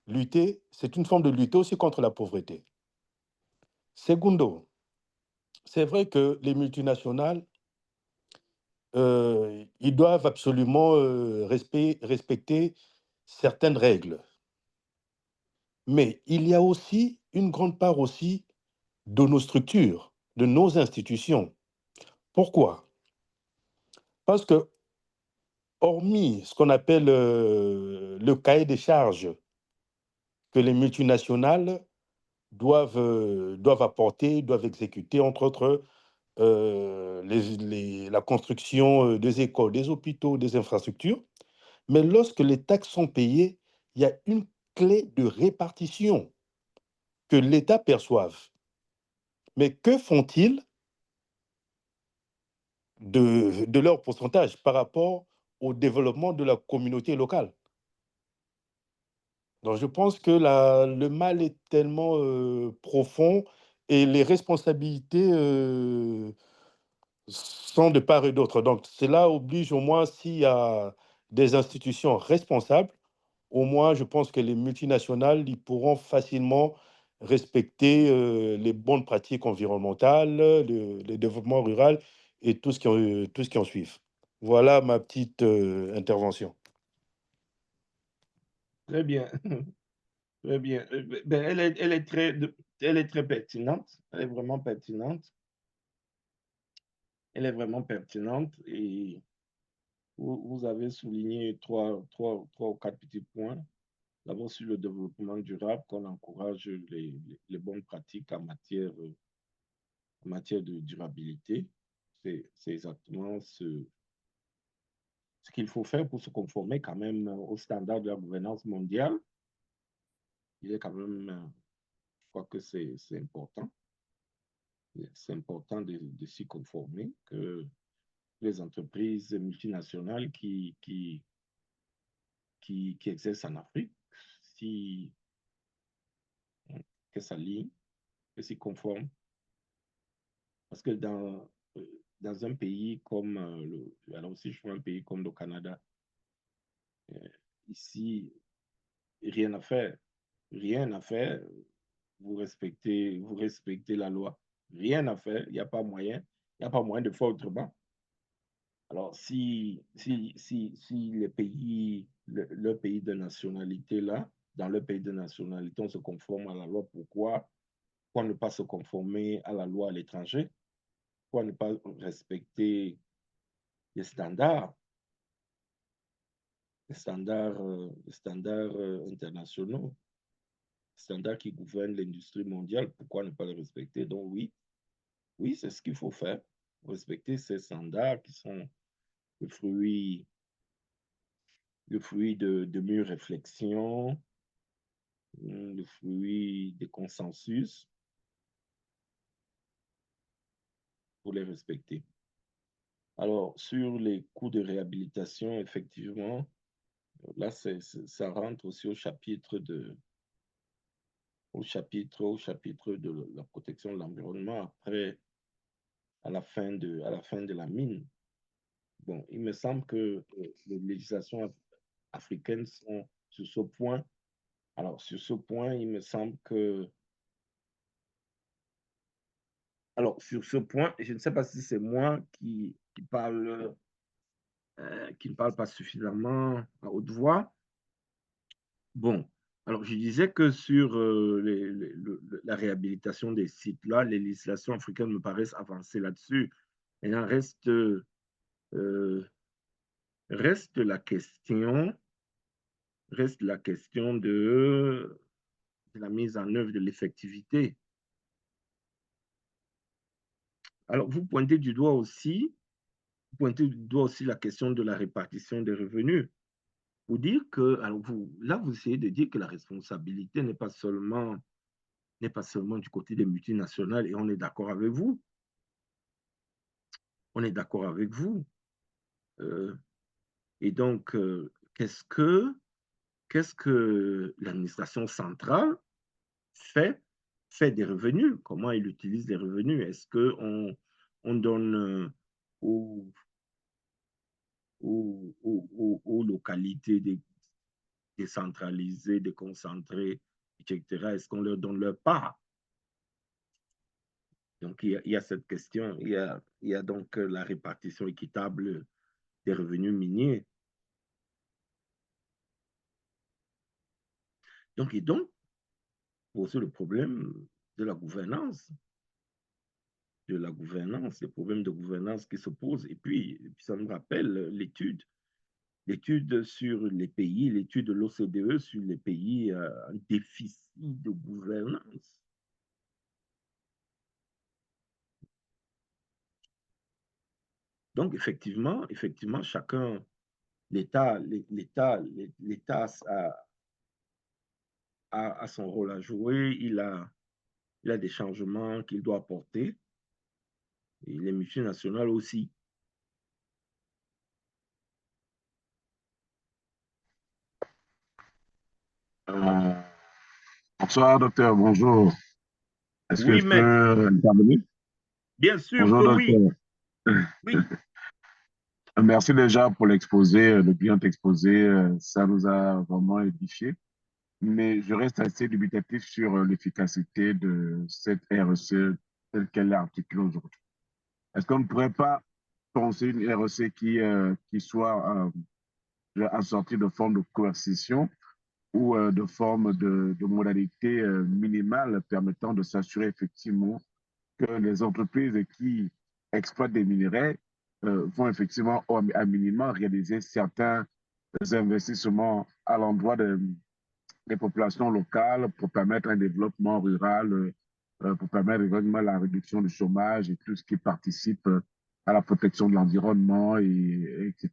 lutter, c'est une forme de lutter aussi contre la pauvreté. Segundo, c'est vrai que les multinationales, ils doivent absolument respecter certaines règles. Mais il y a aussi une grande part aussi de nos structures, de nos institutions. Pourquoi? Parce que, hormis ce qu'on appelle le cahier des charges que les multinationales doivent apporter, doivent exécuter, entre autres, la construction des écoles, des hôpitaux, des infrastructures, mais lorsque les taxes sont payées, il y a une clé de répartition que l'État perçoive. Mais que font-ils de leur pourcentage par rapport au développement de la communauté locale? Donc je pense que le mal est tellement profond et les responsabilités sont de part et d'autre. Donc cela oblige au moins s'il y a des institutions responsables, au moins je pense que les multinationales ils pourront facilement respecter les bonnes pratiques environnementales, le développement rural et tout ce qui en suit. Voilà ma petite intervention. Très bien. Très bien. Ben, elle est très pertinente. Elle est vraiment pertinente. Elle est vraiment pertinente et vous avez souligné trois ou quatre petits points. D'abord, sur le développement durable, qu'on encourage les bonnes pratiques en matière de durabilité. C'est exactement ce qu'il faut faire pour se conformer quand même aux standards de la gouvernance mondiale. Il est quand même, je crois que c'est important. C'est important de s'y conformer, que les entreprises multinationales qui exercent en Afrique, si, que ça ligne, que s'y conforment. Parce que dans un pays comme, alors si je prends un pays comme le Canada, ici, rien à faire. Rien à faire. Vous respectez la loi. Rien à faire. Il n'y a pas moyen. Il n'y a pas moyen de faire autrement. Alors, si les pays, le pays de nationalité là, dans le pays de nationalité, on se conforme à la loi, pourquoi ne pas se conformer à la loi à l'étranger? Pourquoi ne pas respecter les standards, internationaux, standards qui gouvernent l'industrie mondiale? Pourquoi ne pas les respecter? Donc oui, c'est ce qu'il faut faire. Respecter ces standards qui sont le fruit de mûres réflexions, le fruit des consensus, pour les respecter. Alors, sur les coûts de réhabilitation, effectivement, là, ça rentre aussi au chapitre de la protection de l'environnement après, à la fin de la mine. Bon, il me semble que les législations africaines sont sur ce point. Alors, sur ce point, il me semble que... Alors, sur ce point, je ne sais pas si c'est moi qui parle, qui ne parle pas suffisamment à haute voix. Bon, alors je disais que sur la réhabilitation des sites, là, les législations africaines me paraissent avancées là-dessus. Il en reste la question, de la mise en œuvre de l'effectivité. Alors, vous pointez du doigt aussi la question de la répartition des revenus. Pour dire que, alors vous essayez de dire que la responsabilité n'est pas seulement du côté des multinationales, et on est d'accord avec vous. On est d'accord avec vous. Et donc, qu'est-ce que l'administration centrale fait des revenus? Comment elle utilise les revenus? Est-ce qu'on donne aux localités décentralisées, déconcentrées, etc., est-ce qu'on leur donne leur part? Donc, il y a cette question. Il y a donc la répartition équitable des revenus miniers. Donc, poser le problème de la gouvernance, les problèmes de gouvernance qui se posent. Et puis ça nous rappelle l'étude sur les pays, l'étude de l'OCDE sur les pays en déficit de gouvernance. Donc, effectivement, chacun, l'État a son rôle à jouer, il a des changements qu'il doit apporter, et les multinationales aussi. Bonsoir, docteur. Bonjour. Est-ce que Oui, je maître. peux intervenir? Bien sûr Bonjour, que docteur. oui. Merci déjà pour l'exposé, le brillant exposé. Ça nous a vraiment édifié. Mais je reste assez dubitatif sur l'efficacité de cette RSE telle qu'elle est articulée aujourd'hui. Est-ce qu'on ne pourrait pas penser une REC qui soit assortie de formes de coercition ou de formes de modalités minimales permettant de s'assurer effectivement que les entreprises qui exploitent des minerais vont effectivement, à minima, réaliser certains investissements à l'endroit des populations locales pour permettre un développement rural, pour permettre également la réduction du chômage et tout ce qui participe à la protection de l'environnement, etc.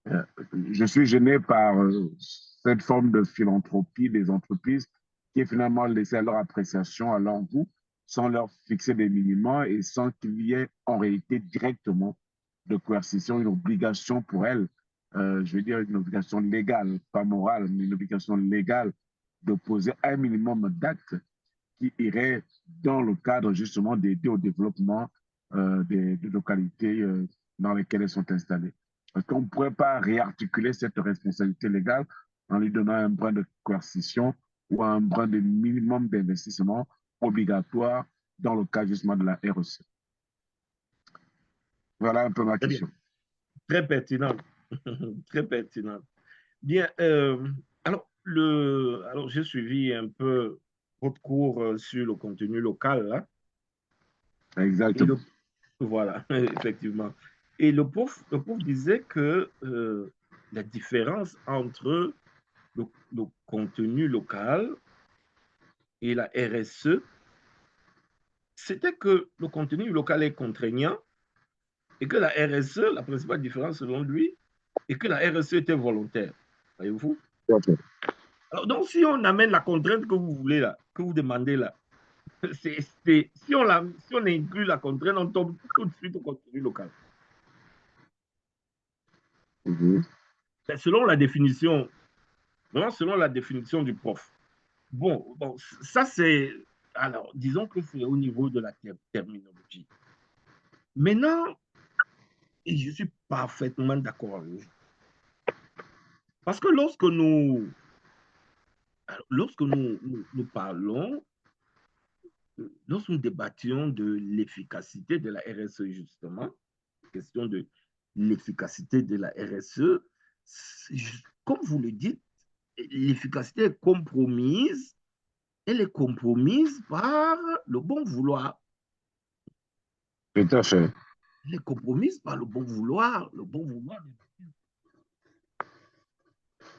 Euh, je suis gêné par cette forme de philanthropie des entreprises qui est finalement laissée à leur appréciation, à leur goût, sans leur fixer des minimums et sans qu'il y ait en réalité directement de coercition, une obligation pour elles, je veux dire une obligation légale, pas morale, mais une obligation légale de poser un minimum d'actes qui irait dans le cadre justement d'aider au développement des localités dans lesquelles elles sont installées. Parce qu'on ne pourrait pas réarticuler cette responsabilité légale en lui donnant un brin de coercition ou un brin de minimum d'investissement obligatoire dans le cas justement de la REC. Voilà un peu ma Très bien, question. très pertinent, très pertinent. Bien, alors j'ai suivi un peu votre cours sur le contenu local, là, et Exactement. voilà, effectivement. Et le prof disait que la différence entre le contenu local et la RSE, c'était que le contenu local est contraignant et que la RSE, la principale différence selon lui, est que la RSE était volontaire. Voyez-vous? Okay. Alors, donc, si on amène la contrainte que vous voulez là, que vous demandez là, si on inclut la contrainte, on tombe tout de suite au contenu local. Selon la définition, vraiment selon la définition du prof. Bon, ça c'est, alors, disons que c'est au niveau de la terminologie. Maintenant, et je suis parfaitement d'accord avec vous. Parce que lorsque nous parlons, lorsque nous débattions de l'efficacité de la RSE, justement, question de l'efficacité de la RSE, comme vous le dites, l'efficacité est compromise, elle est compromise par le bon vouloir. Tout à fait. Elle est compromise par le bon vouloir,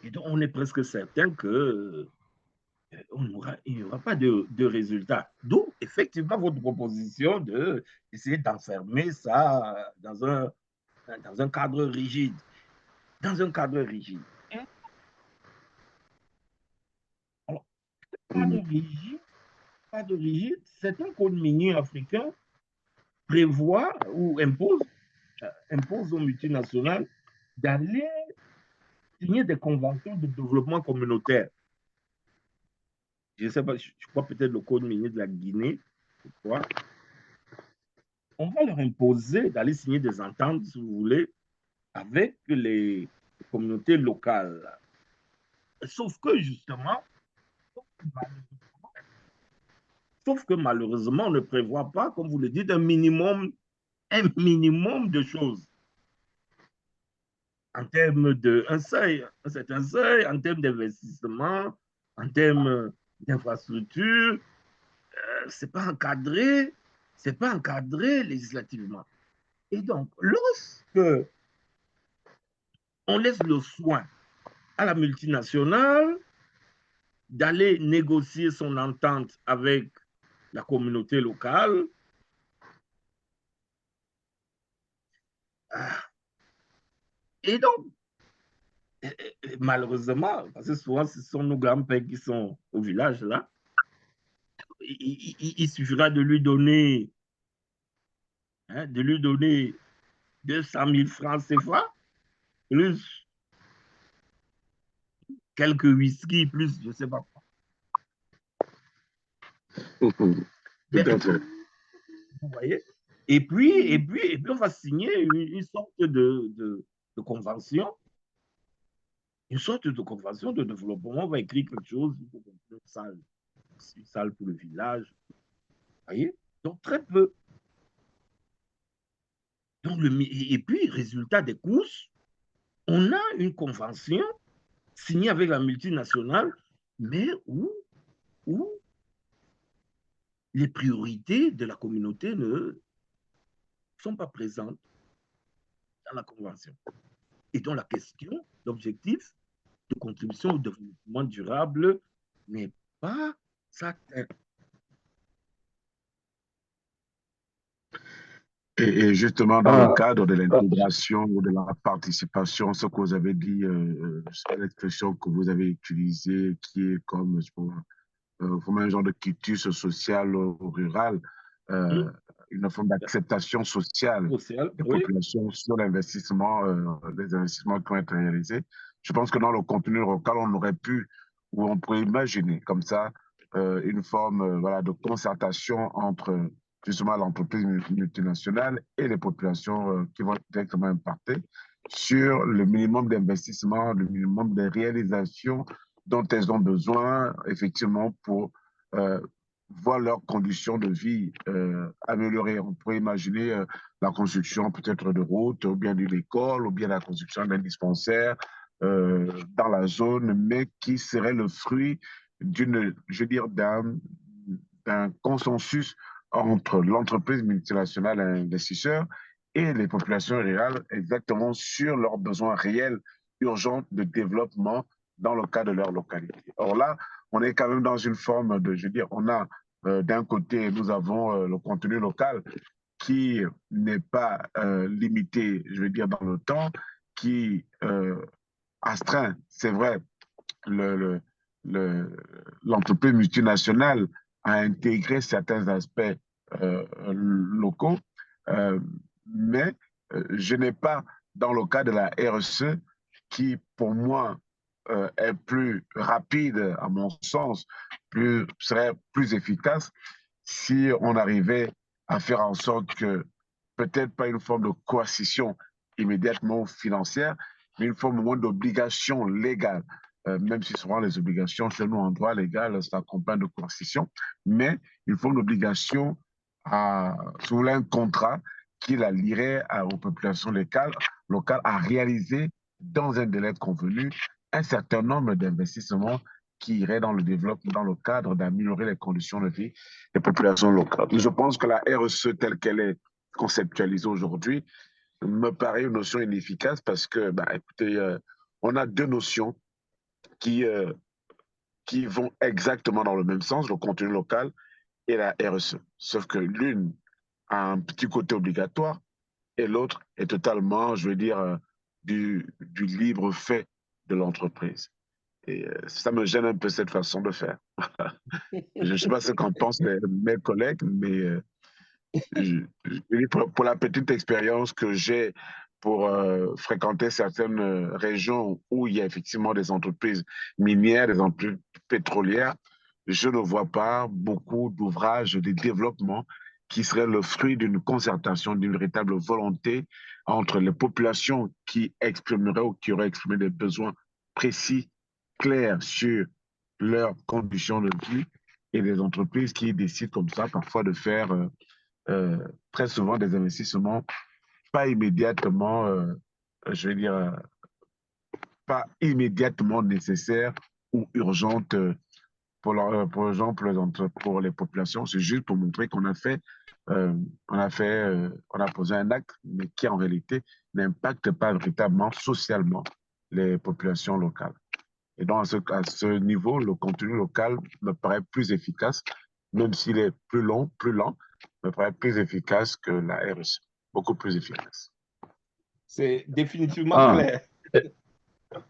Et donc, on est presque certain que il n'y aura pas de résultat. D'où, effectivement, votre proposition d'essayer d'enfermer ça dans un cadre rigide. Dans un cadre rigide. Alors, cadre rigide, certains codes miniers africains prévoient ou imposent aux multinationales d'aller signer des conventions de développement communautaire. Je ne sais pas, je crois peut-être le code minier de la Guinée, je crois. On va leur imposer d'aller signer des ententes, si vous voulez, avec les communautés locales. Sauf que, justement, malheureusement, on ne prévoit pas, comme vous le dites, un minimum de choses. En termes un certain seuil, en termes d'investissement, en termes d'infrastructure, c'est pas encadré législativement. Et donc, lorsque on laisse le soin à la multinationale d'aller négocier son entente avec la communauté locale, et donc, malheureusement, parce que souvent ce sont nos grands-pères qui sont au village là, il suffira de lui donner 200 000 francs CFA, plus quelques whisky, plus je ne sais pas quoi. Tout à fait. Vous voyez? Et puis, on va signer une sorte de convention, de développement. On va écrire quelque chose, une salle pour le village. Vous voyez? Donc, très peu. Donc, et puis, résultat des courses, on a une convention signée avec la multinationale, mais où les priorités de la communauté ne sont pas présentes dans la convention. Et donc, la question, l'objectif de contribution au développement durable n'est pas atteint. Et justement, dans le cadre de l'intégration ou de la participation, ce que vous avez dit, c'est l'expression que vous avez utilisée, qui est comme un genre de quitus social ou rural, une forme d'acceptation sociale des Oui. populations sur l'investissement, les investissements qui ont été réalisés. Je pense que dans le contenu local, on aurait pu, ou on pourrait imaginer comme ça, une forme voilà, de concertation entre justement l'entreprise multinationale et les populations qui vont être directement impactées sur le minimum d'investissement, le minimum de réalisation dont elles ont besoin effectivement pour voir leurs conditions de vie améliorées. On pourrait imaginer la construction peut-être de routes, ou bien d'une école, ou bien la construction d'un dispensaire dans la zone, mais qui serait le fruit je veux dire, d'un consensus entre l'entreprise multinationale et l'investisseur et les populations rurales exactement sur leurs besoins réels, urgents de développement dans le cadre de leur localité. Or là, on est quand même dans une forme de, je veux dire, on a d'un côté, nous avons le contenu local qui n'est pas limité, je veux dire, dans le temps, qui astreint, c'est vrai, l'entreprise multinationale à intégrer certains aspects locaux, euh, mais je n'ai pas, dans le cas de la RSE, qui pour moi est plus rapide, à mon sens, serait plus efficace si on arrivait à faire en sorte que peut-être pas une forme de coercition immédiatement financière, mais une forme au moins d'obligation légale. Même si souvent les obligations chez nous en droit légal s'accompagnent de coercition, mais une forme d'obligation sous un contrat qui la lierait aux populations locales à réaliser dans un délai convenu un certain nombre d'investissements qui iraient dans le développement, dans le cadre d'améliorer les conditions de vie des populations locales. Je pense que la RSE telle qu'elle est conceptualisée aujourd'hui me paraît une notion inefficace parce que, bah, écoutez, on a deux notions qui, qui vont exactement dans le même sens, le contenu local et la RSE. Sauf que l'une a un petit côté obligatoire et l'autre est totalement, je veux dire, du libre fait de l'entreprise. Et ça me gêne un peu cette façon de faire. Je ne sais pas ce qu'en pensent mes collègues, mais pour la petite expérience que j'ai pour fréquenter certaines régions où il y a effectivement des entreprises minières, des entreprises pétrolières, je ne vois pas beaucoup d'ouvrages de développement qui seraient le fruit d'une concertation, d'une véritable volonté entre les populations qui exprimeraient ou qui auraient exprimé des besoins précis, clairs sur leurs conditions de vie et des entreprises qui décident comme ça parfois de faire très souvent des investissements pas immédiatement, je veux dire, pas immédiatement nécessaires ou urgentes pour les gens, pour les populations. C'est juste pour montrer qu'on a fait, on a posé un acte, mais qui en réalité n'impacte pas véritablement socialement les populations locales. Et donc, à ce niveau, le contenu local me paraît plus efficace, même s'il est plus long, plus lent, me paraît plus efficace que la RSE, beaucoup plus efficace. C'est définitivement clair.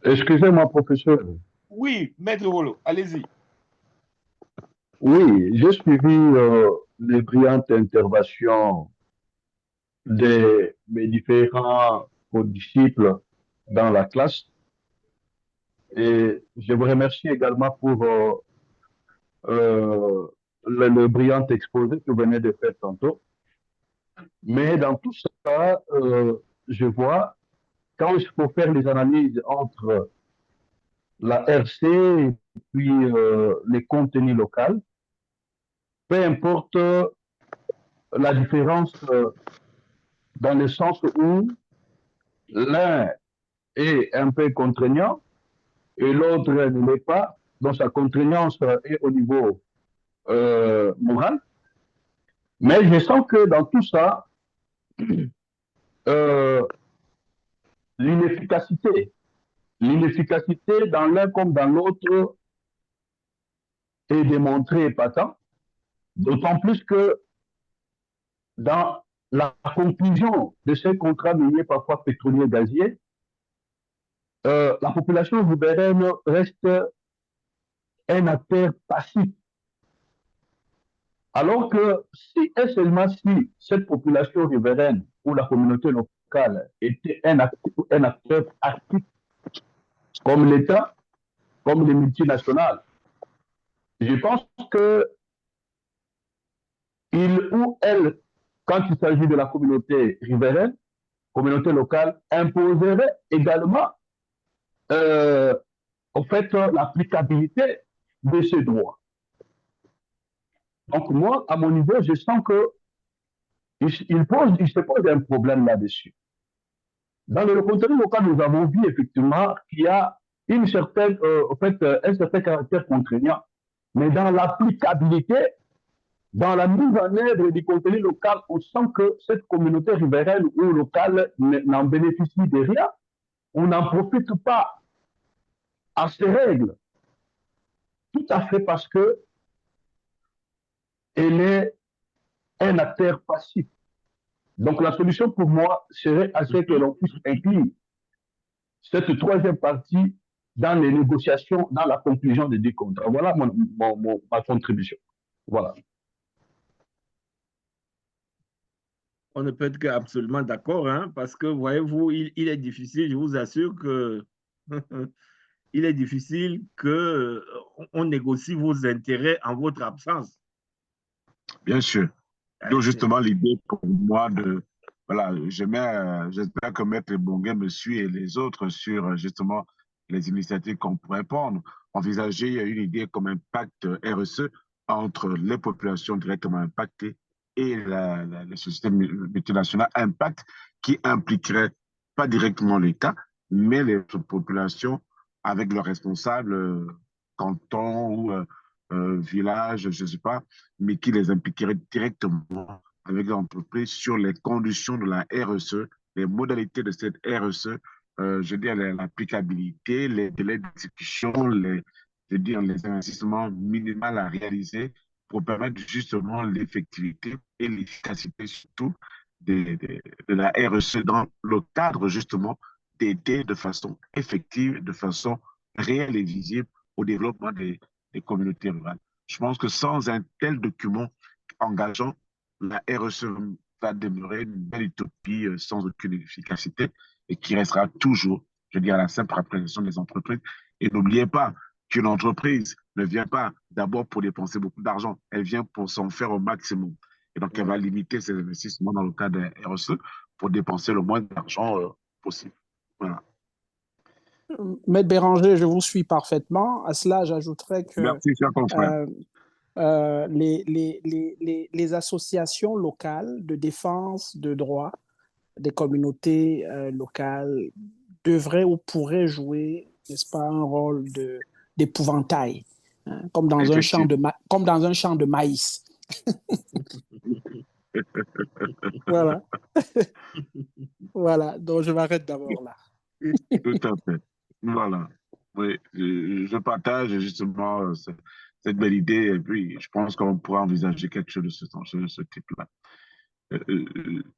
Excusez-moi, professeur. Oui, Maître Rolo, allez-y. Oui, j'ai suivi les brillantes interventions de mes différents disciples dans la classe et je vous remercie également pour le brillant exposé que vous venez de faire tantôt. Mais dans tout ça, je vois, quand il faut faire les analyses entre la RC et puis les contenus locaux, peu importe la différence dans le sens où l'un est un peu contraignant et l'autre ne l'est pas. Donc sa contraignance est au niveau moral. Mais je sens que dans tout ça, euh, l'inefficacité dans l'un comme dans l'autre est démontrée épatant, d'autant plus que dans la conclusion de ces contrats miniers, parfois pétroliers, gaziers, la population riveraine reste un acteur passif. Alors que si et seulement si cette population riveraine ou la communauté locale était un acteur actif comme l'État, comme les multinationales, je pense que il ou elle, quand il s'agit de la communauté riveraine, communauté locale, imposerait également en fait l'applicabilité de ces droits. Donc moi, à mon niveau, je sens que il se pose un problème là-dessus. Dans le contenu local, nous avons vu effectivement qu'il y a une certaine, un certain caractère contraignant, mais dans l'applicabilité, dans la mise en œuvre du contenu local, on sent que cette communauté riveraine ou locale n'en bénéficie de rien, on n'en profite pas à ces règles, tout à fait parce que elle est un acteur passif. Donc la solution pour moi serait à ce que l'on puisse inclure cette troisième partie dans les négociations, dans la conclusion des deux contrats. Voilà ma contribution. Voilà. On ne peut être qu'absolument d'accord, hein, parce que, voyez-vous, il est difficile, je vous assure que il est difficile qu'on négocie vos intérêts en votre absence. Bien sûr. Donc, justement, l'idée pour moi de. Voilà, j'espère que Maître Bonguin me suit et les autres sur justement les initiatives qu'on pourrait prendre. Envisager une idée comme un pacte RSE entre les populations directement impactées et les sociétés multinationales, un pacte qui impliquerait pas directement l'État, mais les populations avec leurs responsables, cantons ou villages, je ne sais pas, mais qui les impliquerait directement avec l'entreprise sur les conditions de la RSE, les modalités de cette RSE, je veux dire l'applicabilité, les délais d'exécution, les investissements minimaux à réaliser pour permettre justement l'effectivité et l'efficacité surtout de la RSE dans le cadre justement d'aider de façon effective, de façon réelle et visible au développement des communautés rurales. Je pense que sans un tel document engageant, la RSE va demeurer une belle utopie sans aucune efficacité et qui restera toujours, je dis, à la simple appréciation des entreprises. Et n'oubliez pas qu'une entreprise ne vient pas d'abord pour dépenser beaucoup d'argent, elle vient pour s'en faire au maximum. Et donc, elle va limiter ses investissements dans le cadre de la RSE pour dépenser le moins d'argent possible. Voilà. Maître Béranger, je vous suis parfaitement. À cela, j'ajouterais que merci, cher confrère. Les associations locales de défense de droits des communautés locales devraient ou pourraient jouer, n'est-ce pas, un rôle d'épouvantail, hein, comme dans un champ de maïs. Voilà. Voilà, donc je m'arrête d'abord là. Tout à fait. Voilà. Oui, je partage justement cette belle idée et puis je pense qu'on pourra envisager quelque chose de ce type-là.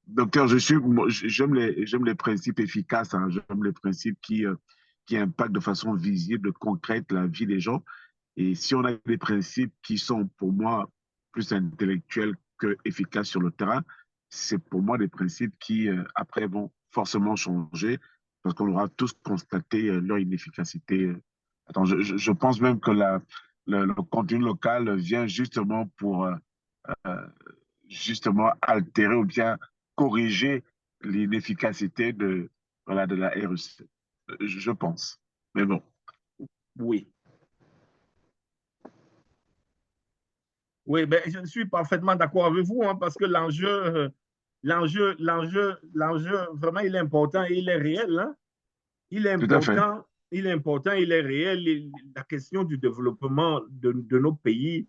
Docteur, j'aime les principes efficaces, hein, j'aime les principes qui impactent de façon visible, concrète la vie des gens. Et si on a des principes qui sont pour moi plus intellectuels que efficaces sur le terrain, c'est pour moi des principes qui après vont forcément changer parce qu'on aura tous constaté leur inefficacité. Attends, je pense même que le contenu local vient justement pour justement altérer ou bien corriger l'inefficacité voilà, de la REC. Je pense. Mais bon. Oui. Oui, ben, je suis parfaitement d'accord avec vous, hein, parce que l'enjeu l'enjeu, vraiment, il est important et il est réel. Hein? Il est Tout à fait. important, il est réel. La question du développement de nos pays,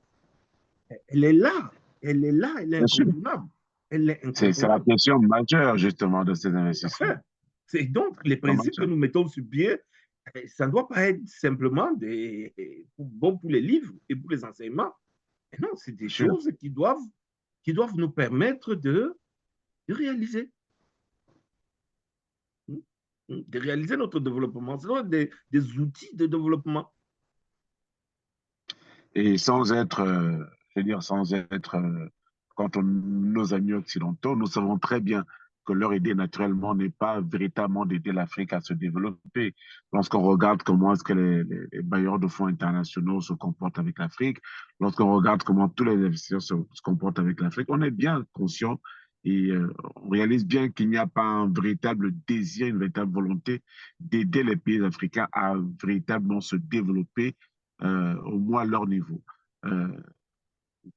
elle est là. Elle est là, elle est Bien sûr. incontournable. Elle est C'est la incontournable. question majeure, justement, de ces Tout à investissements. fait. C'est donc les principes que nous mettons sur pied, ça ne doit pas être simplement bon pour les livres et pour les enseignements. Mais non, c'est des Sûr. choses qui doivent nous permettre de réaliser. De réaliser notre développement. Ce sont des outils de développement. Et sans être, je veux dire, sans être, quand nos amis occidentaux, nous savons très bien que leur idée, naturellement, n'est pas véritablement d'aider l'Afrique à se développer. Lorsqu'on regarde comment est-ce que les bailleurs de fonds internationaux se comportent avec l'Afrique, lorsqu'on regarde comment tous les investisseurs se comportent avec l'Afrique, on est bien conscient et on réalise bien qu'il n'y a pas un véritable désir, une véritable volonté d'aider les pays africains à véritablement se développer au moins à leur niveau.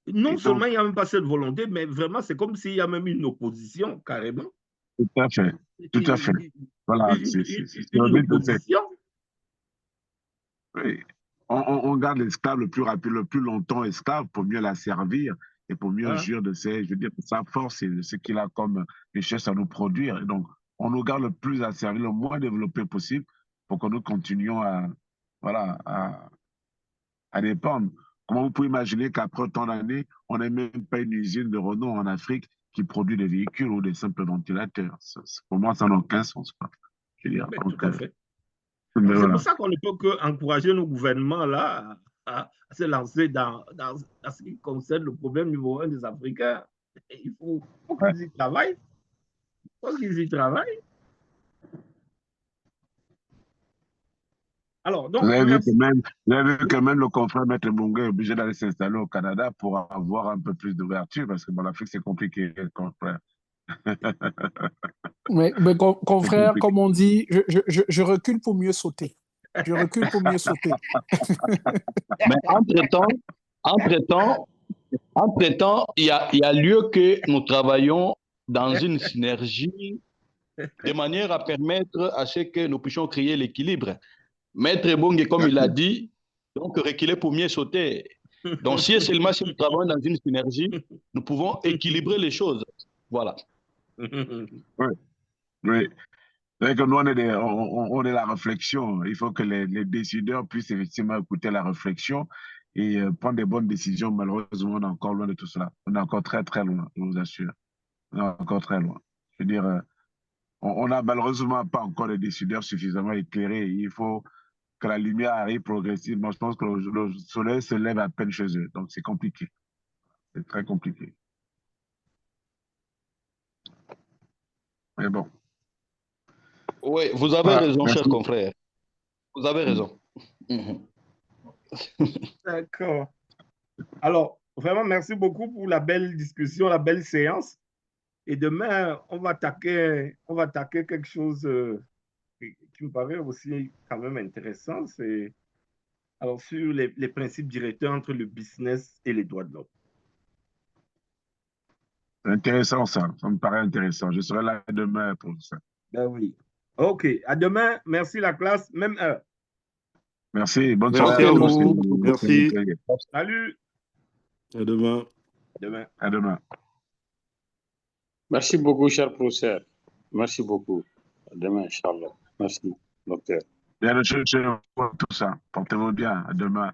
Non seulement Donc, il n'y a même pas cette volonté, mais vraiment, c'est comme s'il y a même une opposition, carrément. tout à fait. Tout à fait. Voilà, Une opposition. Oui. On garde l'esclave le plus rapide, le plus longtemps esclave pour mieux la servir et pour mieux jouir de sa force et de ce qu'il a comme richesse à nous produire. Et donc, on nous garde le plus asservi, le moins développé possible pour que nous continuions voilà, à dépendre. Comment vous pouvez imaginer qu'après autant d'années, on n'ait même pas une usine de renom en Afrique qui produit des véhicules ou des simples ventilateurs? Pour moi, ça n'a aucun sens. Quoi. Je veux dire, Mais donc, tout à fait. c'est Voilà. Pour ça qu'on ne peut qu'encourager nos gouvernements là à se lancer dans ce qui concerne le problème numéro 1 des Africains. Il faut qu'ils y travaillent. Il faut qu'ils y travaillent. Alors, donc, vous avez vu que même le confrère Maître Bunga est obligé d'aller s'installer au Canada pour avoir un peu plus d'ouverture, parce que bon, l'Afrique, c'est compliqué, le confrère. Mais confrère, comme on dit, je recule pour mieux sauter. Je recule pour mieux sauter. Mais entre-temps, il y a lieu que nous travaillons dans une synergie de manière à permettre à ce que nous puissions créer l'équilibre. Maître Bongue, comme il a dit, donc reculer pour mieux sauter. Donc, si seulement si nous travaillons dans une synergie, nous pouvons équilibrer les choses. Voilà. Oui, oui. C'est que nous, on est la réflexion. Il faut que les décideurs puissent effectivement écouter la réflexion et prendre des bonnes décisions. Malheureusement, on est encore loin de tout cela. On est encore très, très loin, je vous assure. On est encore très loin. Je veux dire, on n'a malheureusement pas encore des décideurs suffisamment éclairés. Il faut que la lumière arrive progressivement. Je pense que le soleil se lève à peine chez eux. Donc, c'est compliqué. C'est très compliqué. Mais bon. Oui, vous avez raison, cher confrère. Vous avez raison. D'accord. Alors, vraiment, merci beaucoup pour la belle discussion, la belle séance. Et demain, on va attaquer quelque chose qui me paraît aussi quand même intéressant. C'est alors sur les principes directeurs entre le business et les droits de l'homme. C'est intéressant, ça. Ça me paraît intéressant. Je serai là demain pour ça. Ben oui. OK. À demain. Merci la classe. Même heure. Merci. Bonne Merci soirée à vous. Merci. Salut. À demain. Demain. À demain. Merci beaucoup, cher professeur. Merci beaucoup. À demain, Inch'Allah. Merci, docteur. Bien, je tout ça. Portez-vous bien. À demain.